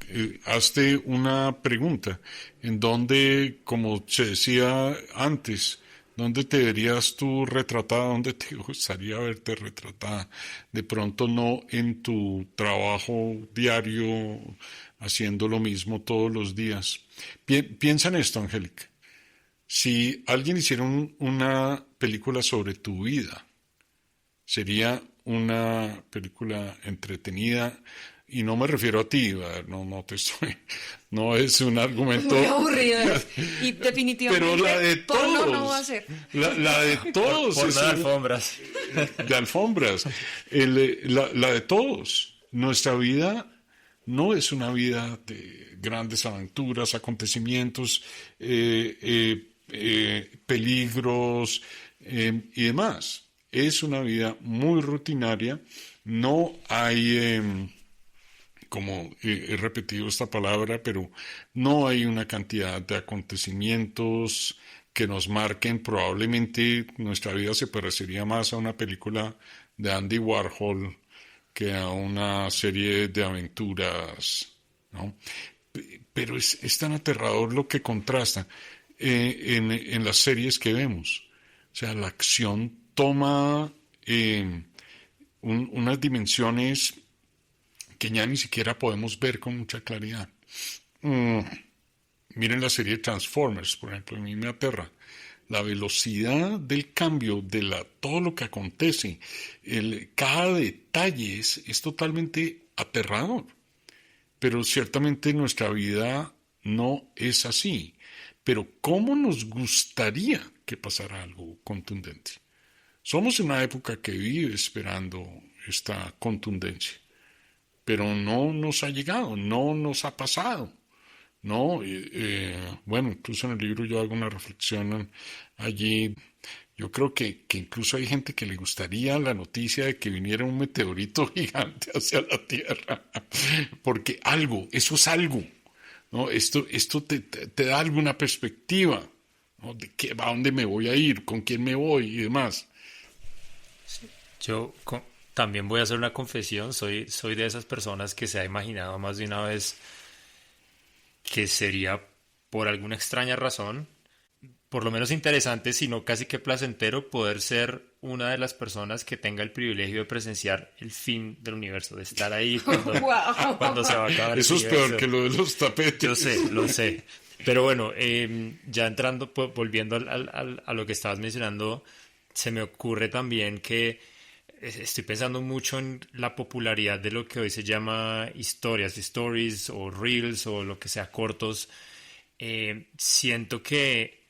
Hazte una pregunta. ¿En dónde, como se decía antes, dónde te verías tú retratada? ¿Dónde te gustaría verte retratada? De pronto no en tu trabajo diario, haciendo lo mismo todos los días. Piensa en esto, Angélica. Si alguien hiciera una película sobre tu vida, sería una película entretenida, y no me refiero a ti, no es un argumento muy aburrido y definitivamente pero la de todos no va a ser. la de todos por de alfombras de alfombras la de todos. Nuestra vida no es una vida de grandes aventuras, acontecimientos, peligros y demás. Es una vida muy rutinaria. No hay, como he repetido esta palabra, pero no hay una cantidad de acontecimientos que nos marquen. Probablemente nuestra vida se parecería más a una película de Andy Warhol que a una serie de aventuras, ¿no? Pero es tan aterrador lo que contrasta en las series que vemos. O sea, la acción toma unas dimensiones que ya ni siquiera podemos ver con mucha claridad. Miren la serie Transformers, por ejemplo, a mí me aterra. La velocidad del cambio de todo lo que acontece, cada detalle es totalmente aterrador. Pero ciertamente nuestra vida no es así. Pero ¿cómo nos gustaría que pasara algo contundente? Somos en una época que vive esperando esta contundencia, pero no nos ha llegado, no nos ha pasado. No, bueno, incluso en el libro yo hago una reflexión allí. Yo creo que incluso hay gente que le gustaría la noticia de que viniera un meteorito gigante hacia la Tierra, porque eso es algo, ¿no? Esto te da alguna perspectiva, ¿no? De a dónde me voy a ir, con quién me voy y demás. Yo también voy a hacer una confesión, soy de esas personas que se ha imaginado más de una vez que sería, por alguna extraña razón, por lo menos interesante, sino casi que placentero, poder ser una de las personas que tenga el privilegio de presenciar el fin del universo, de estar ahí cuando se va a acabar. Eso es peor que lo de los tapetes. Yo sé, lo sé. Pero bueno, ya entrando, volviendo a lo que estabas mencionando, se me ocurre también que estoy pensando mucho en la popularidad de lo que hoy se llama stories o reels o lo que sea, cortos. Siento que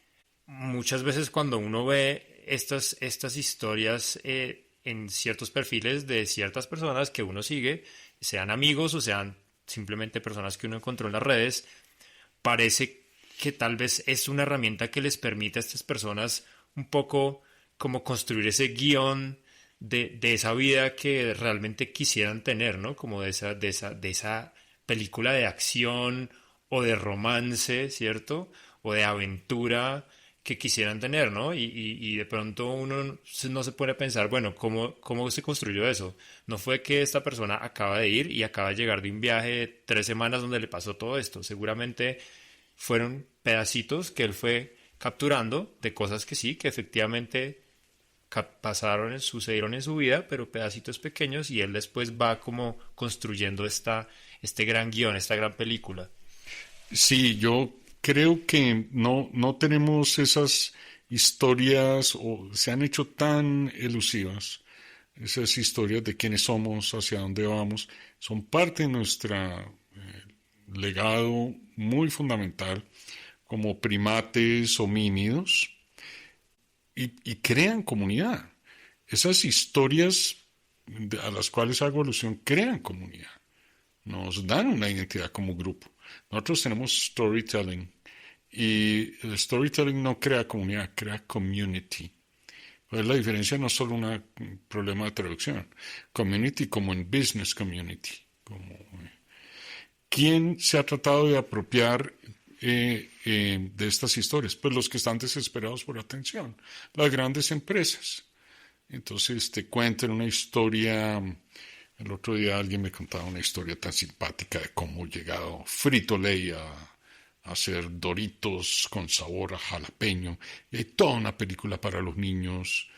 muchas veces cuando uno ve estas historias en ciertos perfiles de ciertas personas que uno sigue, sean amigos o sean simplemente personas que uno encontró en las redes, parece que tal vez es una herramienta que les permite a estas personas un poco como construir ese guión de esa vida que realmente quisieran tener, ¿no? Como de esa película de acción o de romance, ¿cierto? O de aventura que quisieran tener, ¿no? Y de pronto uno no se puede pensar, bueno, ¿cómo se construyó eso? No fue que esta persona acaba de ir y acaba de llegar de un viaje de 3 semanas donde le pasó todo esto. Seguramente fueron pedacitos que él fue capturando de cosas que sí, que efectivamente sucedieron en su vida, pero pedacitos pequeños, y él después va como construyendo este gran guión, esta gran película. Sí, yo creo que no tenemos esas historias, o se han hecho tan elusivas, esas historias de quiénes somos, hacia dónde vamos, son parte de nuestro legado muy fundamental como primates homínidos, y crean comunidad. Esas historias a las cuales hago alusión crean comunidad, nos dan una identidad como grupo. Nosotros tenemos storytelling, y el storytelling no crea comunidad, crea community. Pues la diferencia no es solo un problema de traducción. Community como en business community. ¿Quién se ha tratado de apropiar de estas historias? Pues los que están desesperados por atención, las grandes empresas. Entonces te cuentan una historia. El otro día alguien me contaba una historia tan simpática de cómo llegado Frito-Lay a hacer Doritos con sabor a jalapeño. Y hay toda una película para los niños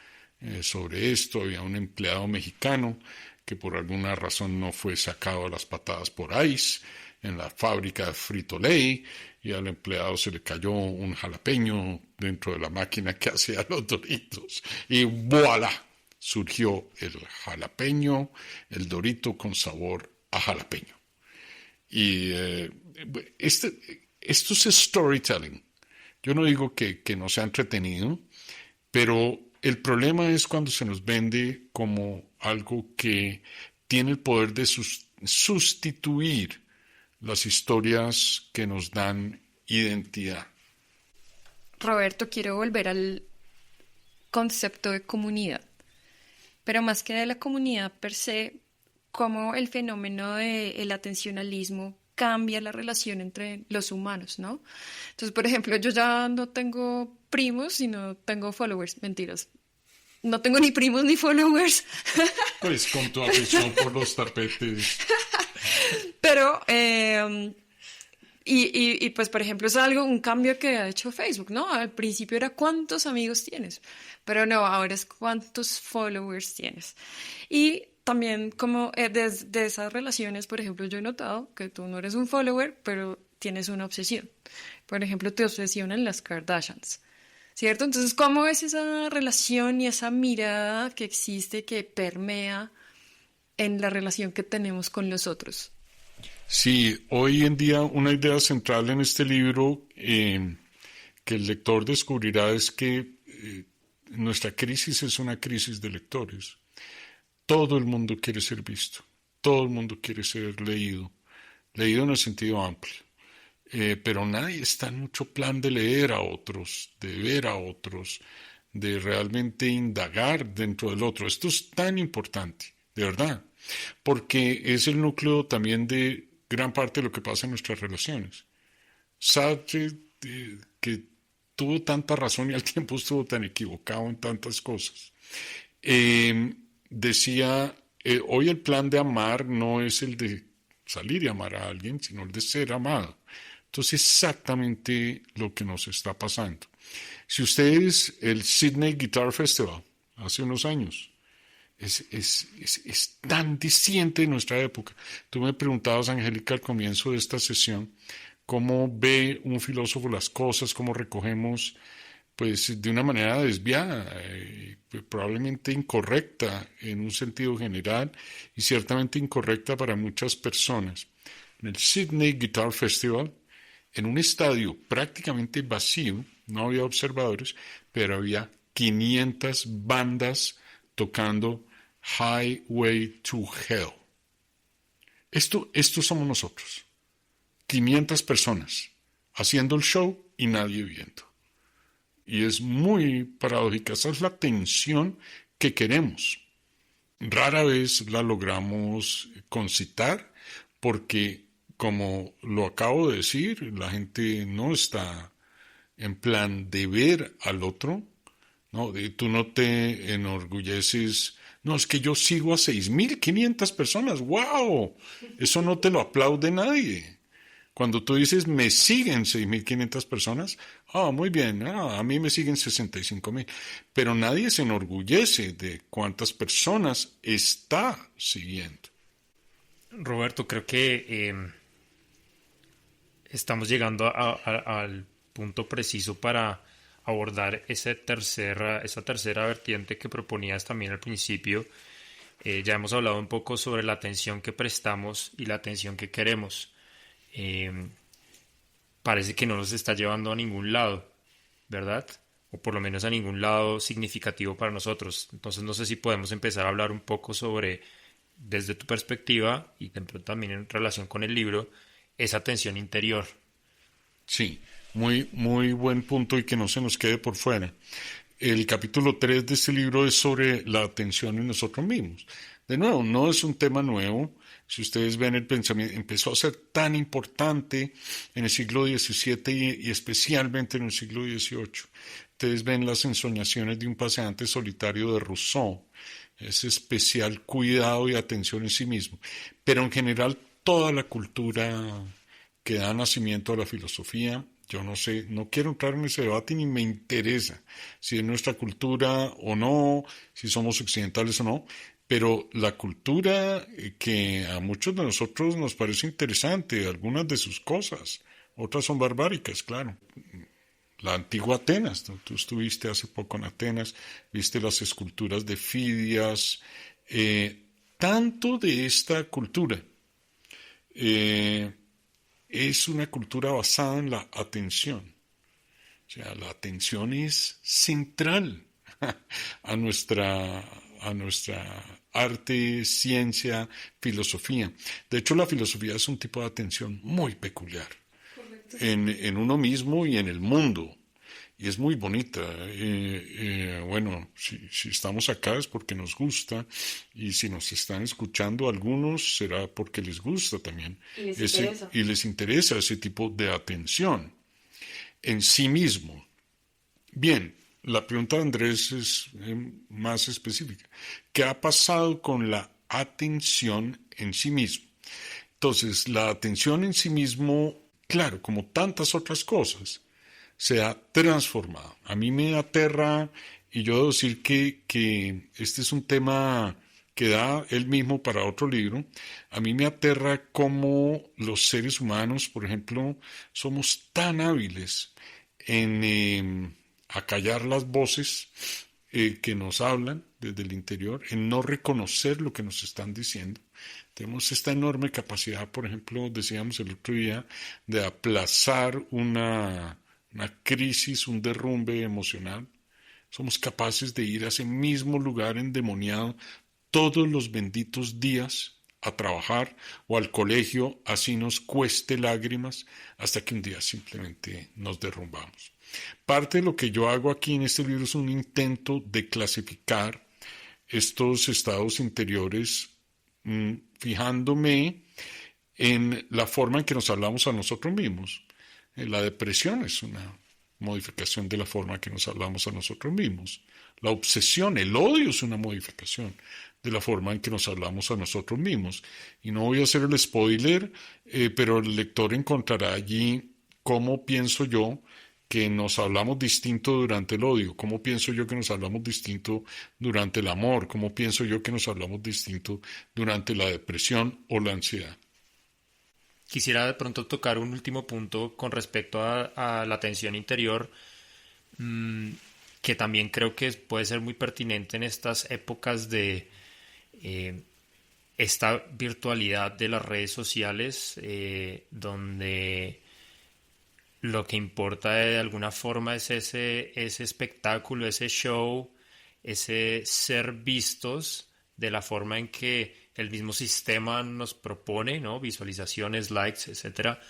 sobre esto. Había un empleado mexicano que por alguna razón no fue sacado a las patadas por ICE en la fábrica de Frito-Lay, y al empleado se le cayó un jalapeño dentro de la máquina que hacía los Doritos. Y ¡voilá! Surgió el jalapeño, el Dorito con sabor a jalapeño. Y esto es storytelling. Yo no digo que no sea entretenido, pero el problema es cuando se nos vende como algo que tiene el poder de sustituir las historias que nos dan identidad. Roberto, quiero volver al concepto de comunidad, pero más que de la comunidad per se, cómo el fenómeno del atencionalismo cambia la relación entre los humanos, ¿no? Entonces, por ejemplo, yo ya no tengo primos, sino tengo followers. Mentiras. No tengo ni primos ni followers. Pues con tu afición por los tapetes. Pero, y pues, por ejemplo, es un cambio que ha hecho Facebook, ¿no? Al principio era cuántos amigos tienes, pero no, ahora es cuántos followers tienes. Y también como de esas relaciones, por ejemplo, yo he notado que tú no eres un follower, pero tienes una obsesión. Por ejemplo, te obsesionan las Kardashians, ¿cierto? Entonces, ¿cómo es esa relación y esa mirada que existe, que permea en la relación que tenemos con los otros? Sí, hoy en día una idea central en este libro que el lector descubrirá es que nuestra crisis es una crisis de lectores. Todo el mundo quiere ser visto, todo el mundo quiere ser leído en el sentido amplio, pero nadie está en mucho plan de leer a otros, de ver a otros, de realmente indagar dentro del otro. Esto es tan importante, de verdad, porque es el núcleo también de gran parte de lo que pasa en nuestras relaciones. Sartre, que tuvo tanta razón y al tiempo estuvo tan equivocado en tantas cosas, decía, hoy el plan de amar no es el de salir y amar a alguien, sino el de ser amado. Entonces, exactamente lo que nos está pasando. Si ustedes, el Sydney Guitar Festival, hace unos años, es tan disciente de nuestra época. Tú me preguntabas, Angélica, al comienzo de esta sesión, cómo ve un filósofo las cosas, cómo recogemos, pues de una manera desviada, probablemente incorrecta en un sentido general y ciertamente incorrecta para muchas personas. En el Sydney Guitar Festival, en un estadio prácticamente vacío, no había observadores, pero había 500 bandas tocando Highway to Hell. Esto somos nosotros. 500 personas haciendo el show y nadie viendo. Y es muy paradójica. Esa es la tensión que queremos. Rara vez la logramos concitar porque, como lo acabo de decir, la gente no está en plan de ver al otro, ¿no? Tú no te enorgulleces. No, es que yo sigo a 6.500 personas. ¡Wow! Eso no te lo aplaude nadie. Cuando tú dices, me siguen 6.500 personas, muy bien, a mí me siguen 65.000. Pero nadie se enorgullece de cuántas personas está siguiendo. Roberto, creo que estamos llegando al punto preciso para abordar esa tercera vertiente que proponías también al principio. Ya hemos hablado un poco sobre la atención que prestamos y la atención que queremos. Parece que no nos está llevando a ningún lado, ¿verdad? O por lo menos a ningún lado significativo para nosotros. Entonces no sé si podemos empezar a hablar un poco sobre, desde tu perspectiva y también en relación con el libro, esa atención interior. Sí, muy, muy buen punto y que no se nos quede por fuera. El capítulo 3 de este libro es sobre la atención en nosotros mismos. De nuevo, no es un tema nuevo. Si ustedes ven, el pensamiento empezó a ser tan importante en el siglo XVII y especialmente en el siglo XVIII. Ustedes ven las ensoñaciones de un paseante solitario de Rousseau, ese especial cuidado y atención en sí mismo. Pero en general, toda la cultura que da nacimiento a la filosofía, yo no sé, no quiero entrar en ese debate ni me interesa si es nuestra cultura o no, si somos occidentales o no, pero la cultura que a muchos de nosotros nos parece interesante, algunas de sus cosas, otras son barbáricas, claro. La antigua Atenas, ¿no? Tú estuviste hace poco en Atenas, viste las esculturas de Fidias, tanto de esta cultura. Es una cultura basada en la atención. O sea, la atención es central a nuestra arte, ciencia, filosofía. De hecho, la filosofía es un tipo de atención muy peculiar en uno mismo y en el mundo. Y es muy bonita. Bueno, si estamos acá es porque nos gusta, y si nos están escuchando algunos será porque les gusta también. Y les interesa ese tipo de atención en sí mismo. Bien, la pregunta de Andrés es más específica. ¿Qué ha pasado con la atención en sí mismo? Entonces, la atención en sí mismo, claro, como tantas otras cosas, se ha transformado. A mí me aterra, y yo debo decir que este es un tema que da él mismo para otro libro. A mí me aterra cómo los seres humanos, por ejemplo, somos tan hábiles en acallar las voces que nos hablan desde el interior, en no reconocer lo que nos están diciendo. Tenemos esta enorme capacidad, por ejemplo, decíamos el otro día, de aplazar una crisis, un derrumbe emocional. Somos capaces de ir a ese mismo lugar endemoniado todos los benditos días a trabajar o al colegio, así nos cueste lágrimas, hasta que un día simplemente nos derrumbamos. Parte de lo que yo hago aquí en este libro es un intento de clasificar estos estados interiores, fijándome en la forma en que nos hablamos a nosotros mismos. La depresión es una modificación de la forma que nos hablamos a nosotros mismos. La obsesión, el odio es una modificación de la forma en que nos hablamos a nosotros mismos. Y no voy a hacer el spoiler, pero el lector encontrará allí cómo pienso yo que nos hablamos distinto durante el odio, cómo pienso yo que nos hablamos distinto durante el amor, cómo pienso yo que nos hablamos distinto durante la depresión o la ansiedad. Quisiera de pronto tocar un último punto con respecto a la atención interior, que también creo que puede ser muy pertinente en estas épocas de esta virtualidad de las redes sociales, donde lo que importa de alguna forma es ese espectáculo, ese show, ese ser vistos de la forma en que el mismo sistema nos propone, ¿no? Visualizaciones, likes, etcétera.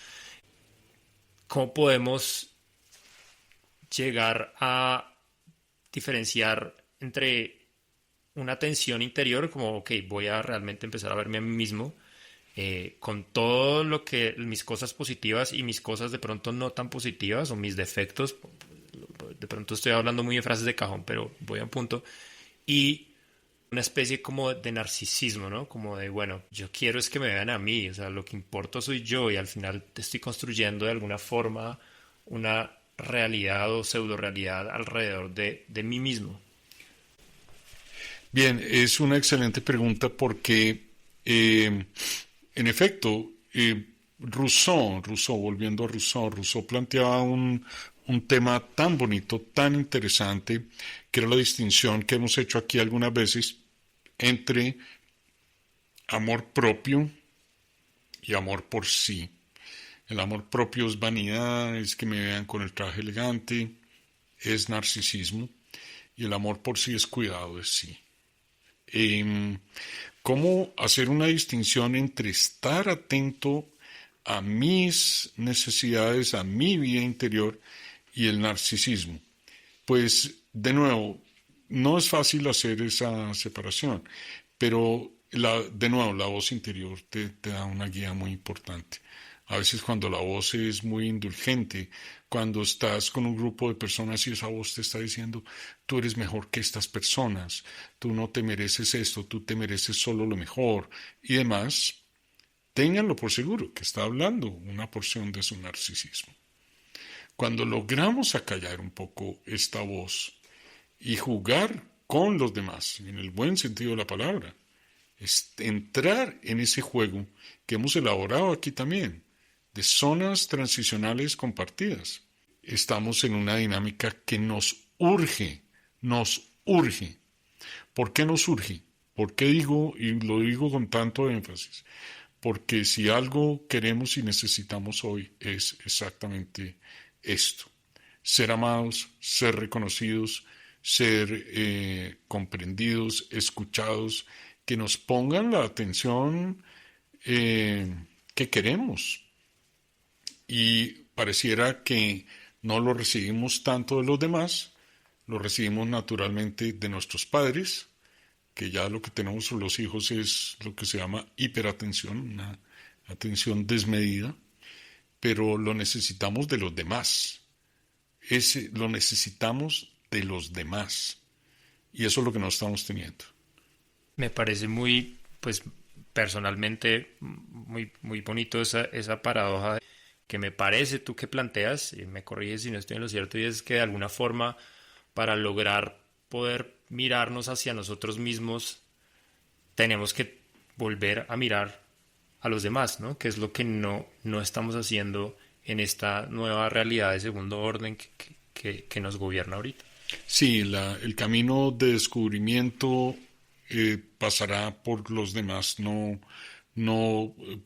¿Cómo podemos llegar a diferenciar entre una atención interior, como, ok, voy a realmente empezar a verme a mí mismo, con todo lo que mis cosas positivas y mis cosas de pronto no tan positivas, o mis defectos? De pronto estoy hablando muy en frases de cajón, pero voy a un punto. Y una especie como de narcisismo, ¿no? Como de, bueno, yo quiero es que me vean a mí, o sea, lo que importa soy yo y al final estoy construyendo de alguna forma una realidad o pseudo realidad alrededor de mí mismo. Bien, es una excelente pregunta porque, en efecto, Rousseau, volviendo a Rousseau planteaba un tema tan bonito, tan interesante, que era la distinción que hemos hecho aquí algunas veces entre amor propio y amor por sí. El amor propio es vanidad, es que me vean con el traje elegante, es narcisismo, y el amor por sí es cuidado de sí. ¿Cómo hacer una distinción entre estar atento a mis necesidades, a mi vida interior y el narcisismo? Pues, de nuevo, no es fácil hacer esa separación, pero de nuevo, la voz interior te da una guía muy importante. A veces cuando la voz es muy indulgente, cuando estás con un grupo de personas y esa voz te está diciendo, tú eres mejor que estas personas, tú no te mereces esto, tú te mereces solo lo mejor y demás, ténganlo por seguro que está hablando una porción de su narcisismo. Cuando logramos acallar un poco esta voz y jugar con los demás, en el buen sentido de la palabra, es entrar en ese juego que hemos elaborado aquí también, de zonas transicionales compartidas. Estamos en una dinámica que nos urge. ¿Por qué nos urge? ¿Por qué digo, y lo digo con tanto énfasis? Porque si algo queremos y necesitamos hoy es exactamente esto. Ser amados, ser reconocidos, ser comprendidos, escuchados, que nos pongan la atención que queremos. Y pareciera que no lo recibimos tanto de los demás, lo recibimos naturalmente de nuestros padres, que ya lo que tenemos con los hijos es lo que se llama hiperatención, una atención desmedida, pero lo necesitamos de los demás. Lo necesitamos de los demás. Y eso es lo que no estamos teniendo. Me parece muy, pues personalmente, muy bonito esa paradoja que me parece tú que planteas, y me corriges si no estoy en lo cierto, y es que de alguna forma para lograr poder mirarnos hacia nosotros mismos tenemos que volver a mirar a los demás, ¿no? Que es lo que no estamos haciendo en esta nueva realidad de segundo orden que nos gobierna ahorita. Sí, el camino de descubrimiento pasará por los demás, no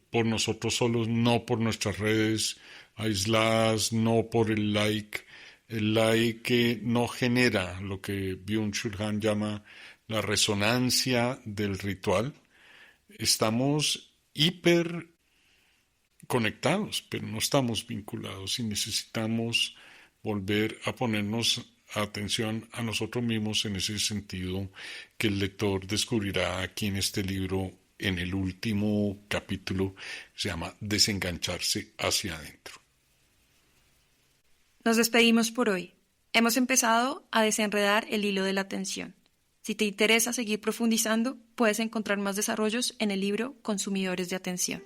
por nosotros solos, no por nuestras redes aisladas, no por el like. El like no genera lo que Byung-Chul Han llama la resonancia del ritual. Estamos hiper conectados, pero no estamos vinculados y necesitamos volver a ponernos atención a nosotros mismos en ese sentido que el lector descubrirá aquí en este libro en el último capítulo, se llama Desengancharse hacia adentro. Nos despedimos por hoy. Hemos empezado a desenredar el hilo de la atención. Si te interesa seguir profundizando, puedes encontrar más desarrollos en el libro Consumidores de Atención.